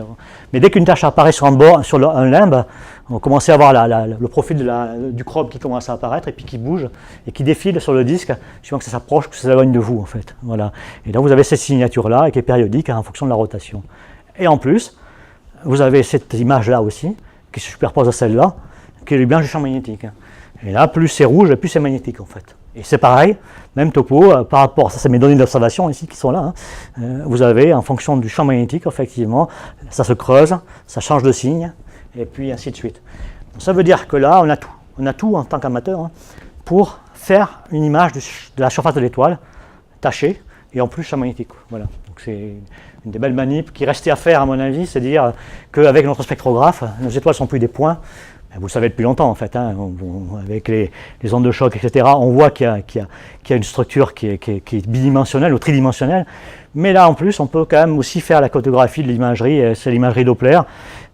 Mais dès qu'une tache apparaît sur un limbe, on commence à voir le profil du chrome qui commence à apparaître et puis qui bouge et qui défile sur le disque, suivant que ça s'approche, que ça s'éloigne de vous en fait. Voilà. Et là vous avez cette signature-là qui est périodique en fonction de la rotation. Et en plus, vous avez cette image-là aussi, qui se superpose à celle-là, qui est l'image du champ magnétique. Et là, plus c'est rouge, plus c'est magnétique en fait. Et c'est pareil, même topo, par rapport, ça c'est mes données d'observation ici qui sont là, vous avez en fonction du champ magnétique, effectivement, ça se creuse, ça change de signe, et puis ainsi de suite. Donc, ça veut dire que là, on a tout. On a tout en tant qu'amateur pour faire une image de la surface de l'étoile, tachée, et en plus champ magnétique. Voilà. Donc c'est une des belles manips qui restait à faire à mon avis, c'est dire qu'avec notre spectrographe, nos étoiles ne sont plus des points. Vous le savez depuis longtemps en fait, avec les ondes de choc, etc. On voit qu'il y a une structure qui est bidimensionnelle ou tridimensionnelle. Mais là en plus, on peut quand même aussi faire la cartographie de l'imagerie, c'est l'imagerie Doppler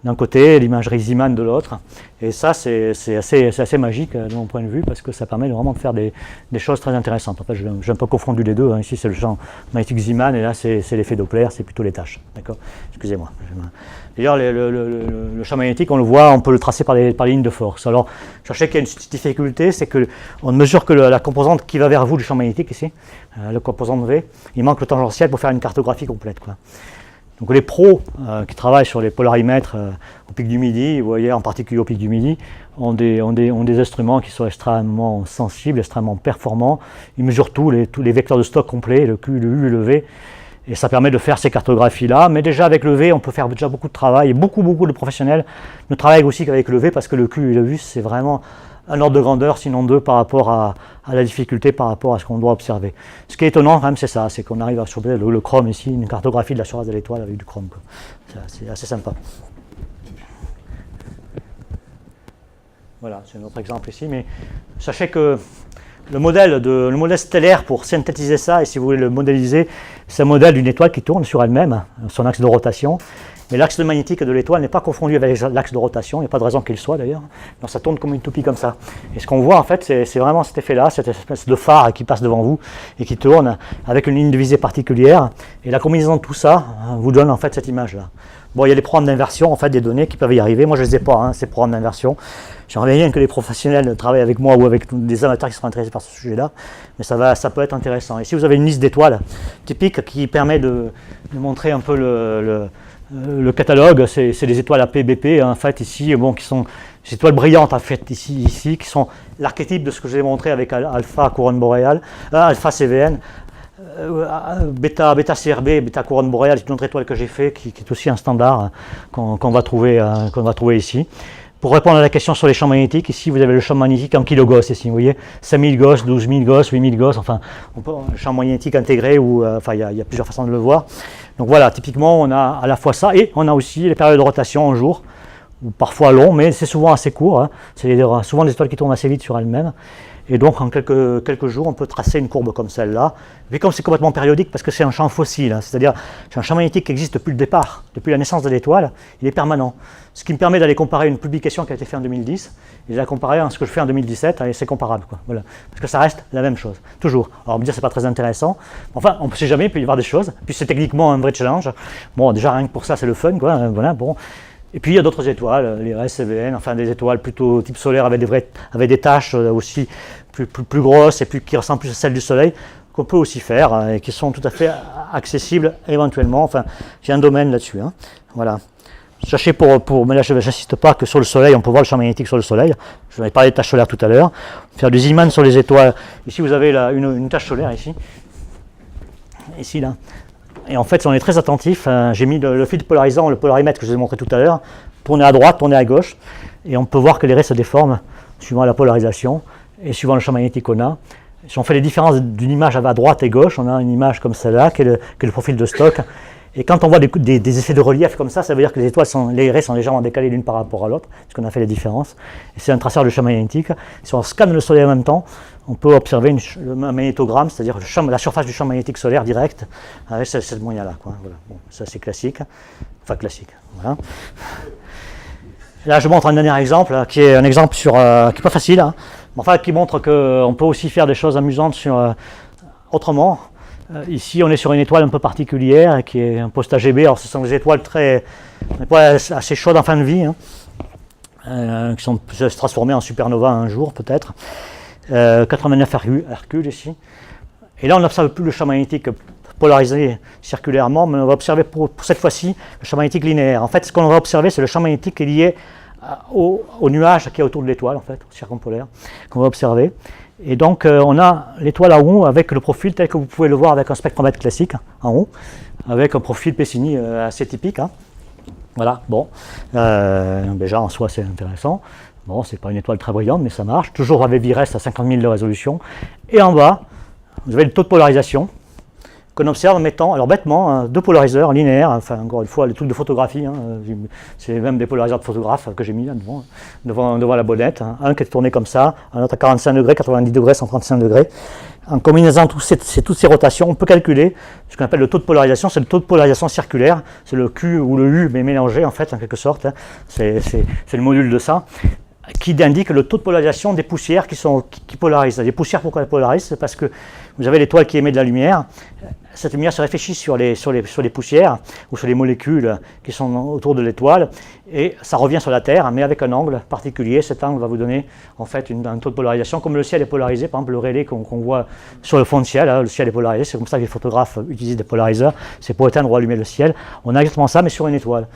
d'un côté, l'imagerie Zeeman de l'autre. Et ça, c'est assez magique de mon point de vue parce que ça permet vraiment de faire des choses très intéressantes. En fait, j'ai un peu confondu les deux. Ici, c'est le champ magnétique Zeeman et là, c'est l'effet Doppler, c'est plutôt les tâches. D'accord. Excusez-moi. D'ailleurs, le champ magnétique, on le voit, on peut le tracer par les lignes de force. Alors, sachez qu'il y a une petite difficulté, c'est qu'on ne mesure que la composante qui va vers vous du champ magnétique ici, le composante V. Il manque le tangentiel pour faire une cartographie complète, quoi. Donc les pros qui travaillent sur les polarimètres au pic du Midi, vous voyez en particulier au pic du Midi, ont des instruments qui sont extrêmement sensibles, extrêmement performants. Ils mesurent tous les vecteurs de stock complets, le Q, le U et le V. Et ça permet de faire ces cartographies-là. Mais déjà avec le V, on peut faire déjà beaucoup de travail. Et beaucoup de professionnels ne travaillent aussi qu'avec le V parce que le Q et le U, c'est vraiment un ordre de grandeur, sinon deux, par rapport à la difficulté, par rapport à ce qu'on doit observer. Ce qui est étonnant, quand même, c'est ça, c'est qu'on arrive à choper le chrome ici, une cartographie de la surface de l'étoile avec du chrome. C'est assez sympa. Voilà, c'est un autre exemple ici, mais sachez que le modèle stellaire pour synthétiser ça, et si vous voulez le modéliser, c'est un modèle d'une étoile qui tourne sur elle-même, son axe de rotation. Mais l'axe magnétique de l'étoile n'est pas confondu avec l'axe de rotation, il n'y a pas de raison qu'il soit d'ailleurs. Donc ça tourne comme une toupie comme ça. Et ce qu'on voit en fait, c'est vraiment cet effet-là, cette espèce de phare qui passe devant vous et qui tourne avec une ligne de visée particulière. Et la combinaison de tout ça vous donne en fait cette image-là. Bon, il y a des programmes d'inversion en fait des données qui peuvent y arriver. Moi je ne les ai pas, ces programmes d'inversion. J'aimerais bien que les professionnels travaillent avec moi ou avec des amateurs qui sont intéressés par ce sujet-là, mais ça peut être intéressant. Ici, vous avez une liste d'étoiles typique qui permet de montrer un peu le catalogue. C'est des étoiles APBP, en fait, ici, bon, qui sont des étoiles brillantes, en fait, ici, qui sont l'archétype de ce que j'ai montré avec Alpha couronne boréale, Alpha CVN. Bêta CRB, bêta couronne boréale, c'est une autre étoile que j'ai fait qui est aussi un standard qu'on va trouver ici. Pour répondre à la question sur les champs magnétiques, ici vous avez le champ magnétique en kilogauss, ici vous voyez 5000 gauss, 12 000 gauss, 8000 gauss, enfin on peut un champ magnétique intégré ou enfin il y a plusieurs façons de le voir. Donc voilà, typiquement on a à la fois ça et on a aussi les périodes de rotation en jour, ou parfois long, mais c'est souvent assez court, hein. C'est souvent des étoiles qui tournent assez vite sur elles-mêmes. Et donc, en quelques jours, on peut tracer une courbe comme celle-là. Mais comme c'est complètement périodique, parce que c'est un champ fossile, hein, c'est-à-dire c'est un champ magnétique qui existe depuis le départ, depuis la naissance de l'étoile, il est permanent. Ce qui me permet d'aller comparer une publication qui a été faite en 2010 et de la comparer à ce que je fais en 2017, et c'est comparable, quoi. Voilà. Parce que ça reste la même chose, toujours. Alors, on me dit c'est pas très intéressant. Enfin, on ne sait jamais, il peut y avoir des choses. Puis c'est techniquement un vrai challenge. Bon, déjà, rien que pour ça, c'est le fun, quoi. Voilà, bon. Et puis il y a d'autres étoiles, les RS-CVN, enfin des étoiles plutôt type solaire avec des taches aussi plus grosses et puis qui ressemblent plus à celles du Soleil, qu'on peut aussi faire et qui sont tout à fait accessibles éventuellement. Enfin, j'ai un domaine là-dessus. Hein. Voilà. Sachez mais là je n'insiste pas que sur le Soleil, on peut voir le champ magnétique sur le Soleil. Je vous avais parlé de taches solaires tout à l'heure. Faire des imans sur les étoiles. Ici vous avez une tache solaire ici. Ici là. Et en fait, si on est très attentif, j'ai mis le fil polarisant, le polarimètre que je vous ai montré tout à l'heure, tourner à droite, tourner à gauche, et on peut voir que les raies se déforment suivant la polarisation et suivant le champ magnétique qu'on a. Si on fait les différences d'une image à droite et gauche, on a une image comme celle-là, qui est le profil de stock. Et quand on voit des effets de relief comme ça veut dire que les raies sont légèrement décalées l'une par rapport à l'autre, parce qu'on a fait les différences. Et c'est un traceur de champ magnétique. Si on scanne le Soleil en même temps, on peut observer un magnétogramme, c'est-à-dire la surface du champ magnétique solaire direct, avec cette moyen-là. Voilà. Bon, ça c'est classique. Enfin classique. Voilà. Là je montre un dernier exemple, qui est un exemple qui n'est pas facile, hein, mais enfin qui montre qu'on peut aussi faire des choses amusantes autrement. Ici, on est sur une étoile un peu particulière qui est un post-AGB. Alors, ce sont des étoiles assez chaudes en fin de vie, hein, qui sont se transformer en supernova un jour, peut-être. 89 Hercule ici. Et là, on n'observe plus le champ magnétique polarisé circulairement, mais on va observer pour cette fois-ci le champ magnétique linéaire. En fait, ce qu'on va observer, c'est le champ magnétique qui est lié au nuage qui est autour de l'étoile, en fait, au circonflexe polaire, qu'on va observer. Et donc, on a l'étoile en haut avec le profil tel que vous pouvez le voir avec un spectromètre classique en haut, avec un profil Pessini assez typique. Hein. Voilà, bon. Déjà, en soi, c'est intéressant. Bon, c'est pas une étoile très brillante, mais ça marche. Toujours avec VIRES à 50 000 de résolution. Et en bas, vous avez le taux de polarisation qu'on observe en mettant, alors bêtement, hein, deux polariseurs linéaires, enfin encore une fois, les trucs de photographie, hein, c'est même des polariseurs de photographe que j'ai mis là devant la bonnette, hein, un qui est tourné comme ça, un autre à 45 degrés, 90 degrés, 135 degrés. En combinaison toutes ces rotations, on peut calculer ce qu'on appelle le taux de polarisation, c'est le taux de polarisation circulaire, c'est le Q ou le U, mais mélangé en fait, en quelque sorte, hein, c'est le module de ça, qui indique le taux de polarisation des poussières qui polarisent. Les poussières, pourquoi elles polarisent? C'est parce que vous avez l'étoile qui émet de la lumière. Cette lumière se réfléchit sur les poussières ou sur les molécules qui sont autour de l'étoile et ça revient sur la Terre, mais avec un angle particulier. Cet angle va vous donner en fait un taux de polarisation. Comme le ciel est polarisé, par exemple le relais qu'on voit sur le fond de ciel, hein, le ciel est polarisé, c'est comme ça que les photographes utilisent des polariseurs, c'est pour éteindre ou allumer le ciel. On a exactement ça, mais sur une étoile.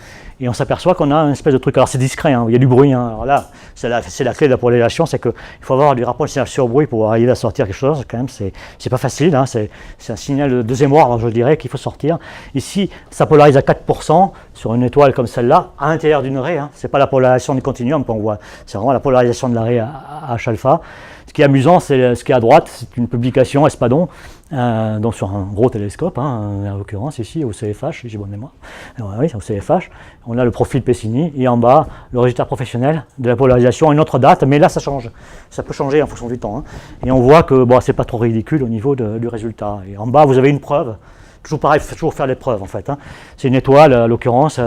Et on s'aperçoit qu'on a une espèce de truc. Alors c'est discret, hein, il y a du bruit. Hein. Alors là, c'est la clé de la polarisation, c'est qu'il faut avoir du rapport de signal sur bruit pour arriver à sortir quelque chose. Quand même, c'est pas facile. Hein, c'est un signal de deuxième ordre, je dirais, qu'il faut sortir. Ici, ça polarise à 4% sur une étoile comme celle-là, à l'intérieur d'une raie. Hein. C'est pas la polarisation du continuum qu'on voit, c'est vraiment la polarisation de la raie à H-alpha. Ce qui est amusant, c'est ce qui est à droite, c'est une publication Espadon, donc sur un gros télescope, hein, en l'occurrence ici au CFH, si j'ai bonne mémoire. Oui, au CFH, on a le profil Pessini et en bas le résultat professionnel de la polarisation à une autre date, mais là ça change, ça peut changer en fonction du temps. Hein. Et on voit que bon, c'est pas trop ridicule au niveau du résultat. Et en bas vous avez une preuve toujours pareil, il faut toujours faire l'épreuve en fait. Hein. C'est une étoile, à l'occurrence,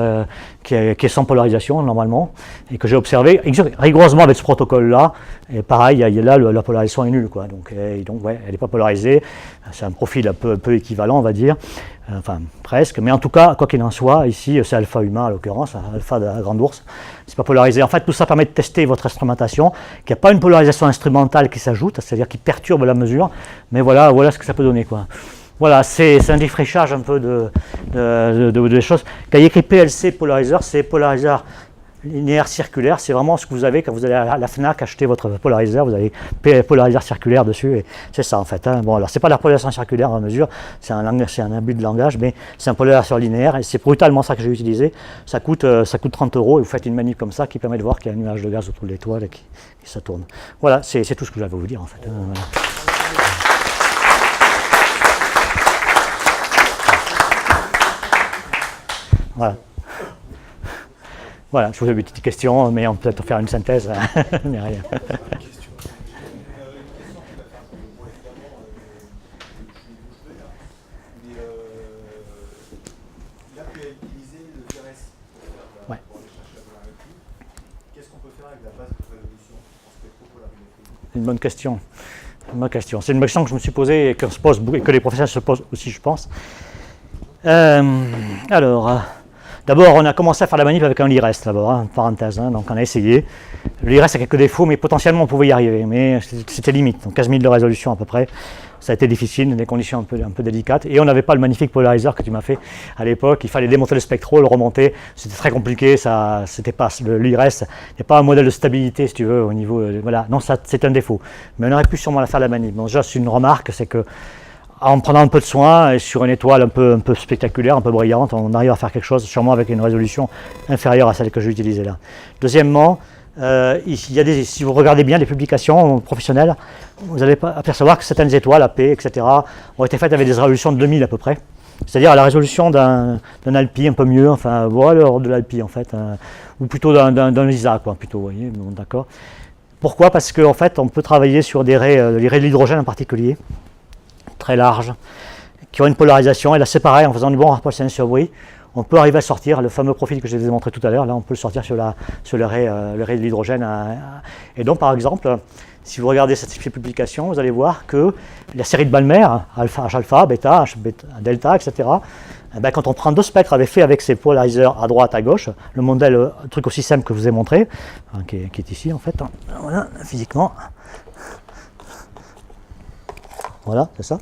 qui est sans polarisation normalement, et que j'ai observé rigoureusement avec ce protocole-là. Et pareil, là, la polarisation est nulle, quoi. Donc ouais, elle n'est pas polarisée. C'est un profil un peu équivalent, on va dire. Enfin, presque. Mais en tout cas, quoi qu'il en soit, ici, c'est alpha humain, à l'occurrence, alpha de la grande ours. C'est pas polarisé. En fait, tout ça permet de tester votre instrumentation, qu'il n'y a pas une polarisation instrumentale qui s'ajoute, c'est-à-dire qui perturbe la mesure. Mais voilà ce que ça peut donner, quoi. Voilà, c'est un défrichage un peu de choses. Quand il y a écrit PLC polariseur, c'est polariseur linéaire circulaire. C'est vraiment ce que vous avez quand vous allez à la FNAC acheter votre polariseur. Vous avez polariseur circulaire dessus. Et c'est ça en fait. Hein. Bon, alors c'est pas la polarisation circulaire en mesure, c'est un abus de langage, mais c'est un polariseur linéaire. Et c'est brutalement ça que j'ai utilisé. Ça coûte 30 € et vous faites une manip comme ça qui permet de voir qu'il y a un nuage de gaz autour de l'étoile et qui ça tourne. Voilà, c'est tout ce que j'avais à vous dire en fait. Hein. Voilà. Voilà. Voilà, je vous ai une petite question, mais on peut peut-être faire une synthèse. Mais rien. Ouais. Qu'est-ce qu'on peut faire avec la base de résolution en spectropolarimétrie? C'est une bonne question. C'est une question que je me suis posée et que se pose et que les professeurs se posent aussi, je pense. Alors. D'abord, on a commencé à faire la manip avec un LIRES, d'abord, hein, parenthèse, hein, donc on a essayé. Le LIRES a quelques défauts, mais potentiellement on pouvait y arriver, mais c'était limite, donc 15 000 de résolution à peu près. Ça a été difficile, des conditions un peu délicates, et on n'avait pas le magnifique polariseur que tu m'as fait à l'époque. Il fallait démonter le spectro, le remonter, c'était très compliqué, c'était pas, le LIRES n'est pas un modèle de stabilité, si tu veux, au niveau, voilà, non, c'est un défaut. Mais on aurait pu sûrement la faire la manip. Bon, déjà, c'est une remarque, c'est que en prenant un peu de soin et sur une étoile un peu spectaculaire, un peu brillante, on arrive à faire quelque chose, sûrement avec une résolution inférieure à celle que j'ai utilisée là. Deuxièmement, si vous regardez bien les publications professionnelles, vous allez apercevoir que certaines étoiles, AP, etc., ont été faites avec des résolutions de 2000 à peu près. C'est-à-dire à la résolution d'un Alpi un peu mieux, enfin, voilà, de l'Alpi en fait, ou plutôt d'un LISA, quoi, plutôt, vous voyez, bon, d'accord. Pourquoi? Parce qu'en fait, on peut travailler sur les raies de l'hydrogène en particulier, très larges, qui ont une polarisation, et là c'est pareil, en faisant du bon rapport signal-sur-bruit, on peut arriver à sortir le fameux profil que j'ai démontré tout à l'heure, là on peut le sortir sur le ray de l'hydrogène. Et donc par exemple, si vous regardez cette publication, vous allez voir que la série de Balmer, alpha, H-alpha, bêta, delta, etc., eh bien, quand on prend deux spectres fait avec ces polariseurs à droite, à gauche, le modèle, un truc aussi simple que je vous ai montré, hein, qui est ici en fait, hein, voilà, physiquement. Voilà, c'est ça.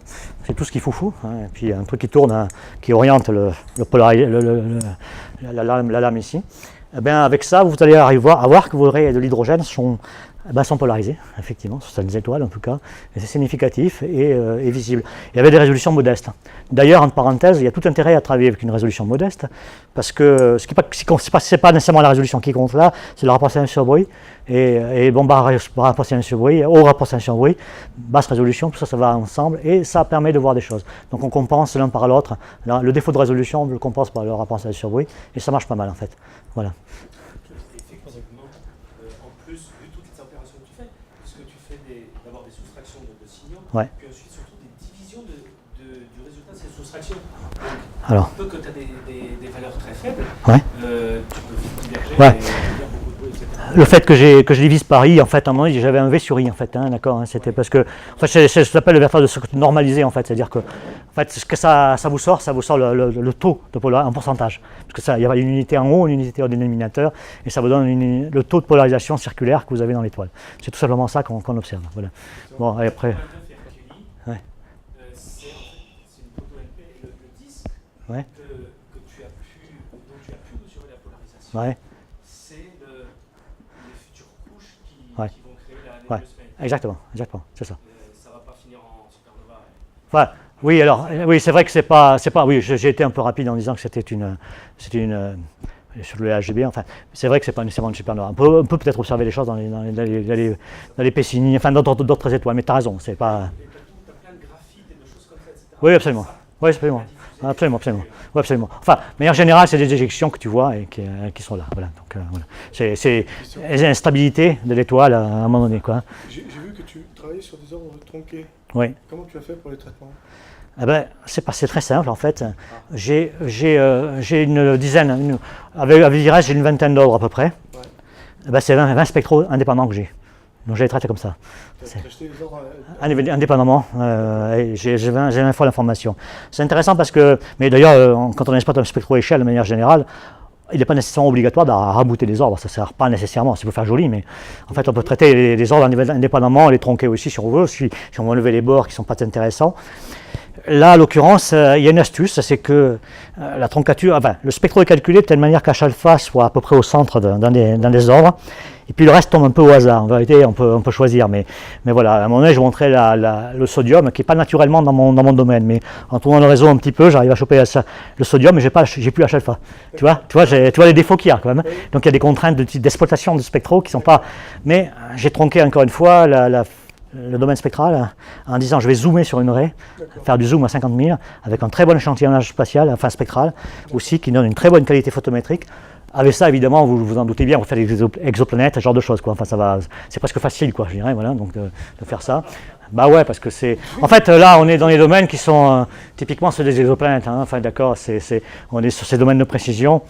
C'est tout ce qu'il faut. Hein. Et puis un truc qui tourne, hein, qui oriente la lame ici. Et bien, avec ça, vous allez arriver à voir que vos raies de l'hydrogène sont polarisées, effectivement, sur certaines étoiles en tout cas. Et c'est significatif et visible. Et avec des résolutions modestes. D'ailleurs, entre parenthèses, il y a tout intérêt à travailler avec une résolution modeste, parce que ce n'est pas nécessairement la résolution qui compte là, c'est le rapport signal-sur-bruit. Et bon, rapport signal-sur-bruit, haut rapport signal-sur-bruit, basse résolution, tout ça, ça va ensemble, et ça permet de voir des choses. Donc on compense l'un par l'autre. Le défaut de résolution, on le compense par le rapport signal-sur-bruit, et ça marche pas mal en fait. Voilà. Effectivement, en plus, vu toutes les opérations que tu fais, puisque tu fais d'abord des soustractions de signaux, ouais. Puis ensuite surtout des divisions du résultat de ces soustractions. Donc, alors, peu que tu as des valeurs très faibles, ouais. Tu peux vite diverger ouais. et dire beaucoup de bruit, etc. Le fait que je divise par I, en fait, à un moment donné, j'avais un V sur I, en fait, hein, d'accord, hein, c'était parce que, en fait, c'est ce que j'appelle le vecteur de circuit normalisé, en fait, c'est-à-dire que, en fait, ce que ça vous sort le taux de polarisation en pourcentage, parce que il y a une unité en haut, une unité au dénominateur, et ça vous donne le taux de polarisation circulaire que vous avez dans l'étoile. C'est tout simplement ça qu'on observe, voilà. Bon, et après. Ouais. C'est une photo LP, le disque ouais. dont tu as pu mesurer la polarisation. Ouais. Ouais. Qui vont créer la nébuleuse Feynman. Exactement, c'est ça. Ça va pas finir en supernova. Enfin, oui, alors, oui, c'est vrai que c'est pas, oui, j'ai été un peu rapide en disant que c'était une sur le HGB, enfin, c'est vrai que c'est pas nécessairement une supernova. On peut peut-être observer les choses dans les Pessini, enfin, dans d'autres étoiles, mais tu as raison, c'est pas. Tu as plein de graphites et de choses comme ça, etc. Oui, absolument. Oui, absolument. Absolument. Oui, absolument. Enfin, de manière générale, c'est des éjections que tu vois et qui sont là. Voilà. Donc, voilà. C'est l'instabilité de l'étoile à un moment donné, quoi. J'ai vu que tu travaillais sur des ordres tronqués. Oui. Comment tu as fait pour les traitements? Eh ben, c'est très simple en fait. J'ai une dizaine, avec virage j'ai une vingtaine d'ordres à peu près. Ouais. Eh ben, c'est 20 spectraux indépendants que j'ai. Donc je les traite comme ça. Tu as acheté les ordres Indépendamment, j'ai 20 fois l'information. C'est intéressant parce que, mais d'ailleurs, quand on exploite un spectro-échelle de manière générale, il n'est pas nécessairement obligatoire de rabooter les ordres, ça ne sert pas nécessairement, ça peut faire joli, mais en fait on peut traiter les ordres indépendamment, les tronquer aussi si on veut, si on veut enlever les bords qui ne sont pas intéressants. Là, en l'occurrence, il y a une astuce, c'est que la troncature, enfin, le spectro est calculé de telle manière qu'H-alpha soit à peu près au centre dans des ordres, et puis le reste tombe un peu au hasard. En vérité, on peut choisir, mais voilà, à un moment donné, je montrais le sodium, qui n'est pas naturellement dans mon domaine, mais en tournant le réseau un petit peu, j'arrive à choper le sodium, mais j'ai plus H-alpha. Tu vois les défauts qu'il y a quand même. Donc il y a des contraintes d'exploitation de spectro qui ne sont pas... Mais j'ai tronqué encore une fois le domaine spectral en disant je vais zoomer sur une raie, faire du zoom à 50 000 avec un très bon échantillonnage spatial, enfin spectral aussi, qui donne une très bonne qualité photométrique. Avec ça, évidemment, vous vous en doutez bien, on fait des exoplanètes, ce genre de choses, quoi. Enfin, c'est presque facile, quoi, je dirais, voilà, donc de faire ça. Bah ouais, parce que c'est... En fait, là, on est dans les domaines qui sont typiquement ceux des exoplanètes, hein. Enfin, d'accord, on est sur ces domaines de précision.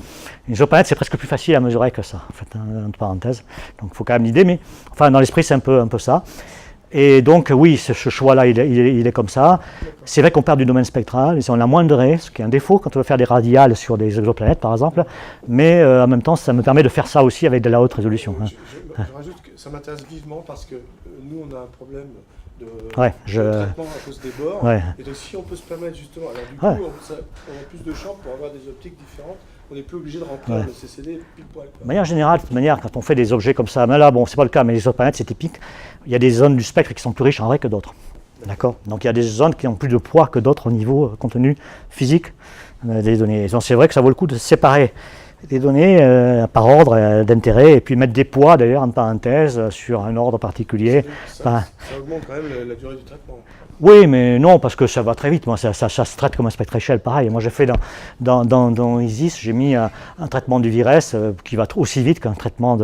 Une exoplanète, c'est presque plus facile à mesurer que ça, en fait, entre parenthèses. Donc, il faut quand même l'idée, mais enfin, dans l'esprit, c'est un peu ça. Et donc, oui, ce choix-là, il est comme ça. C'est vrai qu'on perd du domaine spectral, on a moins de raies, ce qui est un défaut quand on veut faire des radiales sur des exoplanètes, par exemple. Mais en même temps, ça me permet de faire ça aussi avec de la haute résolution. Je rajoute que ça m'intéresse vivement parce que nous, on a un problème de traitement à cause des bords. Ouais. Et donc, si on peut se permettre justement, alors du coup, on a plus de champs pour avoir des optiques différentes. On n'est plus obligé de remplir le CCD pile poil. De manière générale, quand on fait des objets comme ça, mais là, bon, c'est pas le cas, mais les exoplanètes, c'est typique. Il y a des zones du spectre qui sont plus riches en raies que d'autres. D'accord. Donc il y a des zones qui ont plus de poids que d'autres au niveau contenu physique des données. Donc c'est vrai que ça vaut le coup de séparer des données par ordre d'intérêt et puis mettre des poids d'ailleurs en parenthèse sur un ordre particulier. Ça augmente quand même la durée du traitement. Oui, mais non, parce que ça va très vite. Moi, ça se traite comme un spectre échelle, pareil. Moi, j'ai fait dans ISIS, j'ai mis un traitement du VIRES qui va aussi vite qu'un traitement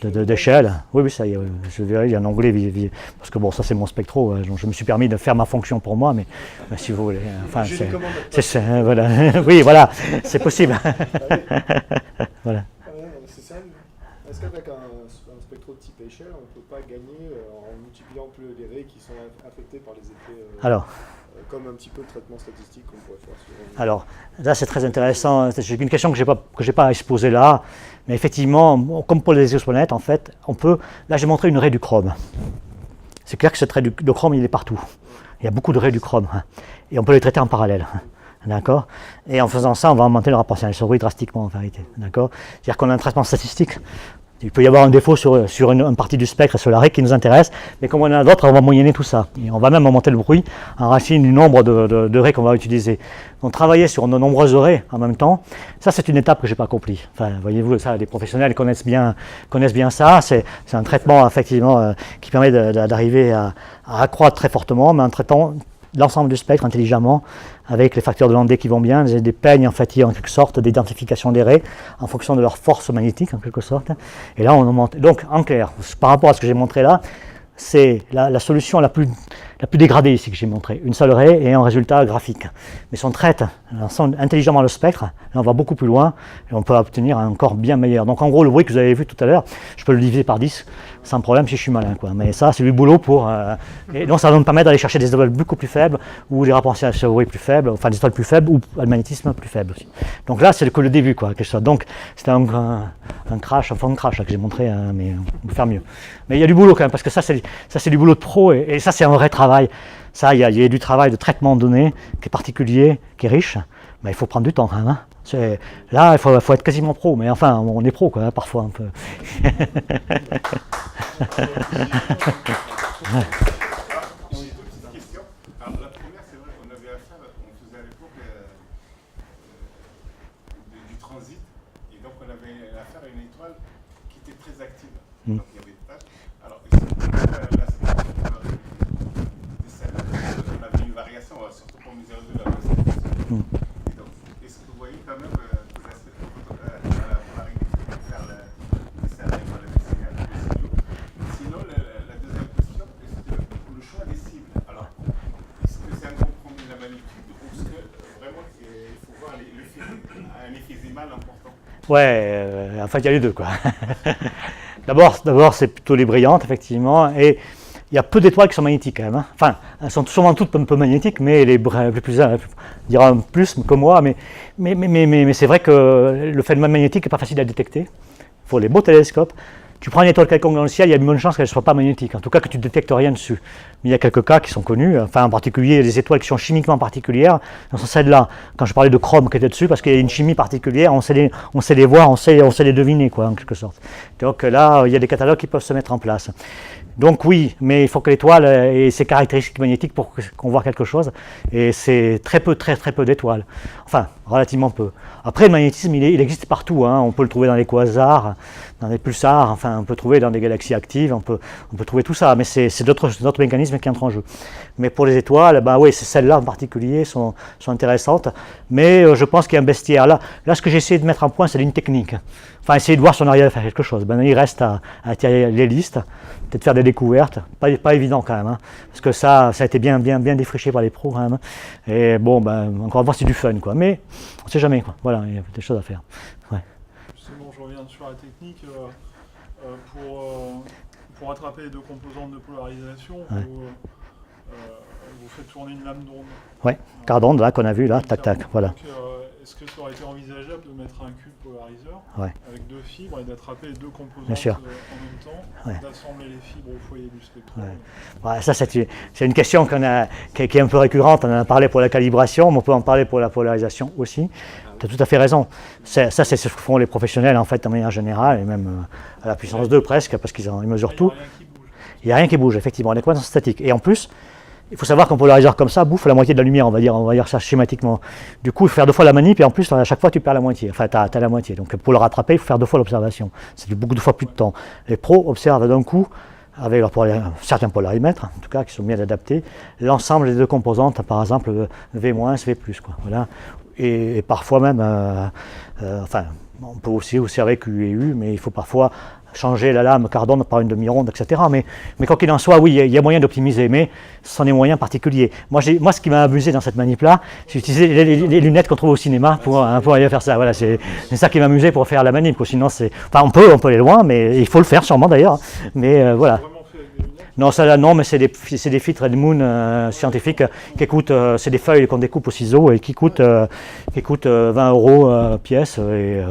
d'échelle. Oui, ça y est, je verrai, il y a un onglet, parce que bon, ça c'est mon spectro. Je me suis permis de faire ma fonction pour moi, mais si vous voulez. Enfin, voilà. Oui, voilà, c'est possible. Voilà. C'est ça. Est-ce qu'avec un spectro de type échelle, on ne peut pas gagner en multipliant plus les raies qui sont affectées par les effets comme un petit peu de traitement statistique qu'on pourrait faire sur... Alors, là c'est très intéressant. J'ai une question que j'ai pas exposée là, mais effectivement, comme pour les exoplanètes, en fait, on peut... Là, j'ai montré une raie du chrome. C'est clair que cette raie de chrome, il est partout. Il y a beaucoup de raies du chrome, et on peut les traiter en parallèle. D'accord. Et en faisant ça, on va augmenter le rapport signal-souris drastiquement en vérité. D'accord. C'est-à-dire qu'on a un traitement statistique. Il peut y avoir un défaut sur une partie du spectre et sur la raie qui nous intéresse, mais comme on en a d'autres, on va moyenner tout ça. Et on va même augmenter le bruit en racine du nombre de raies qu'on va utiliser. Donc travailler sur de nombreuses raies en même temps, ça c'est une étape que je n'ai pas accomplie. Enfin, voyez-vous, ça, les professionnels connaissent bien ça. C'est un traitement effectivement qui permet d'arriver à accroître très fortement, mais en traitant l'ensemble du spectre intelligemment, avec les facteurs de Landé qui vont bien, des peignes en fait, en quelque sorte d'identification des raies en fonction de leur force magnétique en quelque sorte. Et là on augmente. Donc en clair, par rapport à ce que j'ai montré là, c'est la solution la plus dégradée ici que j'ai montrée. Une seule raie et un résultat graphique. Mais si on traite intelligemment le spectre, là on va beaucoup plus loin et on peut obtenir un encore bien meilleur. Donc en gros le bruit que vous avez vu tout à l'heure, je peux le diviser par 10 sans problème si je suis malin, quoi. Mais ça c'est du boulot pour... et donc ça va me permettre d'aller chercher des étoiles beaucoup plus faibles ou des rapports signal-souris plus faibles, enfin des étoiles plus faibles ou un magnétisme plus faible aussi. Donc là c'est que le début, quoi, quelque chose. Donc c'était un crash, un fond de crash là, que j'ai montré, mais on peut faire mieux. Mais il y a du boulot quand même, parce que ça c'est du boulot de pro et ça c'est un vrai travail. Ça, il y a du travail de traitement de données qui est particulier, qui est riche, mais il faut prendre du temps quand même. Là, il faut être quasiment pro, mais enfin, on est pro, quoi, parfois un peu. J'ai deux petites questions. Alors, la première, c'est vrai qu'on avait affaire, on faisait à l'époque du transit, et donc on avait affaire à une étoile qui était très active. Donc il y avait des tâches. Alors, on avait une variation, surtout pour mesurer de la précision. Et donc, est-ce que vous voyez quand même des aspects de la polarité pour faire le signal? Sinon, la deuxième question, est-ce que Ouais, en fait, il y a les deux, quoi. D'abord, c'est plutôt les brillantes, effectivement, et il y a peu d'étoiles qui sont magnétiques, quand même. Hein. Enfin, elles sont sûrement toutes un peu magnétiques, mais les plus dira plus que moi, mais c'est vrai que le phénomène magnétique n'est pas facile à détecter. Il faut les beaux télescopes. Tu prends une étoile quelconque dans le ciel, il y a une bonne chance qu'elle ne soit pas magnétique, en tout cas que tu ne détectes rien dessus. Mais il y a quelques cas qui sont connus, enfin en particulier les étoiles qui sont chimiquement particulières, ce sont celles-là. Quand je parlais de chrome qui était dessus, parce qu'il y a une chimie particulière, on sait les voir, on sait les deviner, quoi, en quelque sorte. Donc là, il y a des catalogues qui peuvent se mettre en place. Donc oui, mais il faut que l'étoile ait ses caractéristiques magnétiques pour qu'on voit quelque chose, et c'est très peu d'étoiles, enfin relativement peu. Après le magnétisme il existe partout, hein. On peut le trouver dans les quasars, dans les pulsars, enfin on peut trouver dans des galaxies actives, on peut trouver tout ça, mais c'est d'autres mécanismes qui entrent en jeu. Mais pour les étoiles, bah oui, celles-là en particulier sont intéressantes, mais je pense qu'il y a un bestiaire. Là ce que j'ai essayé de mettre en point, c'est une technique. Enfin, essayer de voir si on arrive à faire quelque chose. Ben, il reste à tirer les listes, peut-être faire des découvertes. Pas évident quand même, hein, parce que ça a été bien défriché par les pros quand même. Et bon, ben, encore une fois, c'est du fun, quoi. Mais on ne sait jamais, quoi. Voilà, il y a des choses à faire. Ouais. Justement, je reviens sur la technique. Pour attraper les deux composantes de polarisation, Ouais. vous faites tourner une lame d'onde. Ouais, cardonde, là, qu'on a vu, là, tac, tac, voilà. Donc, est-ce que ça aurait été envisageable de mettre un cube polariseur avec deux fibres et d'attraper les deux composantes en même temps, d'assembler les fibres au foyer du spectre? Ouais, ça, c'est une question qui est un peu récurrente. On en a parlé pour la calibration, mais on peut en parler pour la polarisation aussi. Tu as tout à fait raison. Ça, c'est ce que font les professionnels, en fait, de manière générale, et même à la puissance 2 presque, parce qu'ils mesurent tout. Il n'y a rien qui bouge, effectivement. On est complètement statique. Et en plus, il faut savoir qu'un polariseur comme ça bouffe la moitié de la lumière, on va dire ça schématiquement. Du coup, il faut faire 2 fois la manip, et en plus, à chaque fois, tu perds la moitié. Enfin, tu as la moitié. Donc, pour le rattraper, il faut faire 2 fois l'observation. C'est beaucoup 2 fois plus de temps. Les pros observent d'un coup, avec certains polarimètres, en tout cas, qui sont bien adaptés, l'ensemble des deux composantes, par exemple, V-, V+, quoi. Voilà. Et parfois même, enfin, on peut aussi observer Q et U, mais il faut parfois changer la lame cardone par une demi-ronde, etc. Mais quoi qu'il en soit, oui, il y a moyen d'optimiser, mais ce sont des moyens particuliers. Moi, ce qui m'a amusé dans cette manip-là, j'ai utilisé les lunettes qu'on trouve au cinéma pour aller faire ça. Voilà, c'est ça qui m'a amusé pour faire la manip. Sinon, enfin, on peut aller loin, mais il faut le faire sûrement d'ailleurs. Mais voilà. Non, ça là, non, mais c'est des filtres Edmund scientifiques qui coûtent, c'est des feuilles qu'on découpe au ciseau et qui coûtent 20 € pièce. Et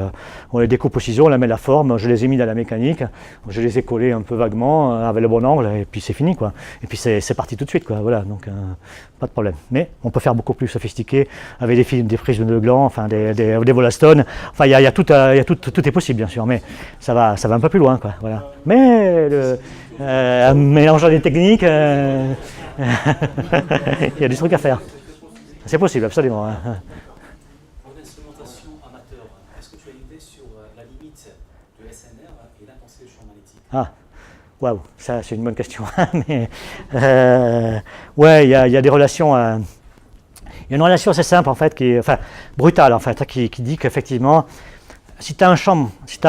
on les découpe au ciseau, on la met la forme, je les ai mis dans la mécanique, je les ai collés un peu vaguement avec le bon angle et puis c'est fini, quoi. Et puis c'est parti tout de suite, quoi. Voilà, donc pas de problème. Mais on peut faire beaucoup plus sophistiqué avec des prismes de gland, enfin des Wollaston. Enfin, il y a tout est possible, bien sûr, mais ça va un peu plus loin, quoi. Voilà. Mais en mélangeant des techniques, il y a des trucs à faire. C'est possible, absolument. Hein. Pour l'instrumentation amateur, est-ce que tu as une idée sur la limite de SNR et l'intensité du champ magnétique? Ah, waouh, ça c'est une bonne question. Mais ouais, il y a des relations. Il y a une relation assez simple en fait, brutale en fait, qui dit qu'effectivement, si tu as un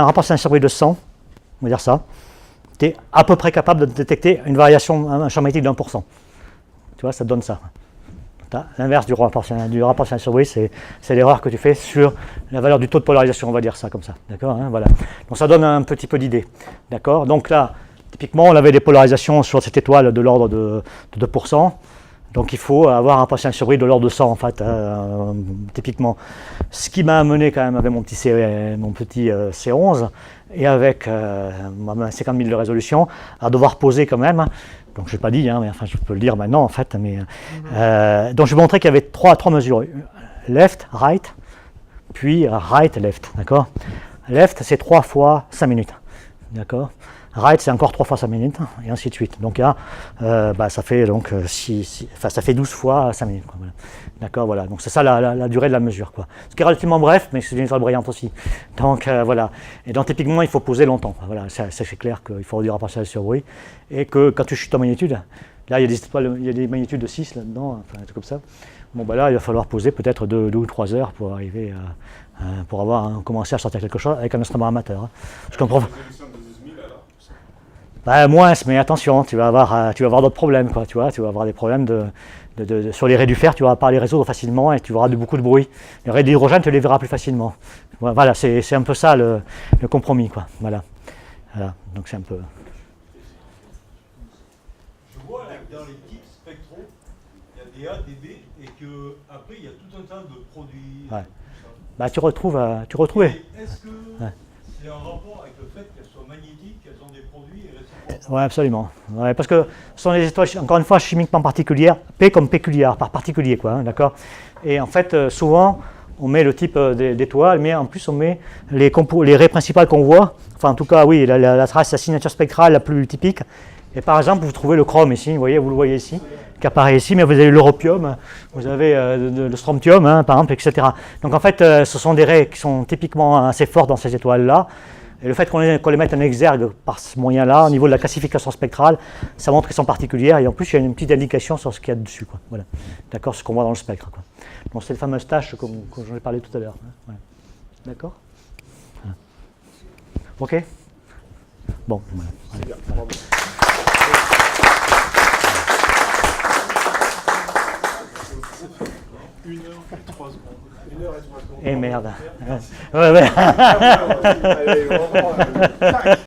rapport sinusoïde de 100, on va dire ça, tu es à peu près capable de détecter une variation, un champ magnétique de 1%. Tu vois, ça te donne ça. L'inverse du rapport sinusoïde, c'est l'erreur que tu fais sur la valeur du taux de polarisation, on va dire ça comme ça. D'accord, hein, voilà. Donc ça donne un petit peu d'idée. D'accord. Donc là, typiquement, on avait des polarisations sur cette étoile de l'ordre de 2%. Donc il faut avoir un rapport sinusoïde de l'ordre de 100 en fait, typiquement. Ce qui m'a amené quand même avec mon petit C11 et avec 50 000 de résolution à devoir poser quand même. Donc je n'ai pas dit, hein, mais enfin je peux le dire maintenant en fait. Mais, donc je vais montrer qu'il y avait trois mesures, left, right, puis right, left, d'accord. Left c'est 3 fois 5 minutes, d'accord. Right c'est encore 3 fois 5 minutes et ainsi de suite. Donc là, ça fait donc ça fait 12 fois 5 minutes. Quoi, voilà. D'accord, voilà. Donc c'est ça la durée de la mesure, quoi. Ce qui est relativement bref, mais c'est une étoile brillante aussi. Donc voilà. Et donc typiquement, il faut poser longtemps. Quoi. Voilà, c'est clair qu'il faut réduire la partielle sur bruit et que quand tu chutes en magnitude, là il y a des étoiles, il y a des magnitudes de 6 là-dedans, enfin un truc comme ça. Bon là, il va falloir poser peut-être 2 ou 3 heures pour arriver pour avoir commencé à sortir quelque chose avec un instrument amateur. Hein. Je comprends. Moins, mais attention, tu vas avoir d'autres problèmes, quoi, tu vois, tu vas avoir des problèmes sur les raies du fer, tu vas pas les résoudre facilement et tu auras beaucoup de bruit. Les raies d'hydrogène, tu les verras plus facilement. Voilà, c'est un peu ça le compromis, quoi. Voilà, donc c'est un peu... Je vois là, que dans les types spectraux, il y a des A, des B, et qu'après, il y a tout un tas de produits. Ouais. Tout ça. Tu retrouves... Est-ce que c'est un rapport avec le fait qu'elles soient magnétiques, qu'elles ont des produits et réciproques? Oui, absolument. Ouais, parce que ce sont des étoiles, encore une fois, chimiquement particulières, P comme péculière, par particulier, quoi, hein, d'accord. Et en fait, souvent, on met le type d'étoile, mais en plus, on met les raies principales qu'on voit. Enfin, en tout cas, oui, la trace, la signature spectrale la plus typique. Et par exemple, vous trouvez le chrome ici, vous le voyez ici, qui apparaît ici, mais vous avez l'europium, vous avez le strontium, hein, par exemple, etc. Donc en fait, ce sont des raies qui sont typiquement assez fortes dans ces étoiles-là. Et le fait qu'on les mette en exergue par ce moyen-là, au niveau de la classification spectrale, ça montre qu'elles sont particulières. Et en plus, il y a une petite indication sur ce qu'il y a dessus, quoi. Voilà. D'accord, ce qu'on voit dans le spectre, quoi. Donc c'est le fameux tache que j'en ai parlé tout à l'heure. Hein. Voilà. D'accord. Voilà. OK. Bon, voilà. Super, Voilà. bravo. 1 heure et 3 secondes. 1 heure et 3 secondes. Et merde. Ouais. Allez, vraiment, tac.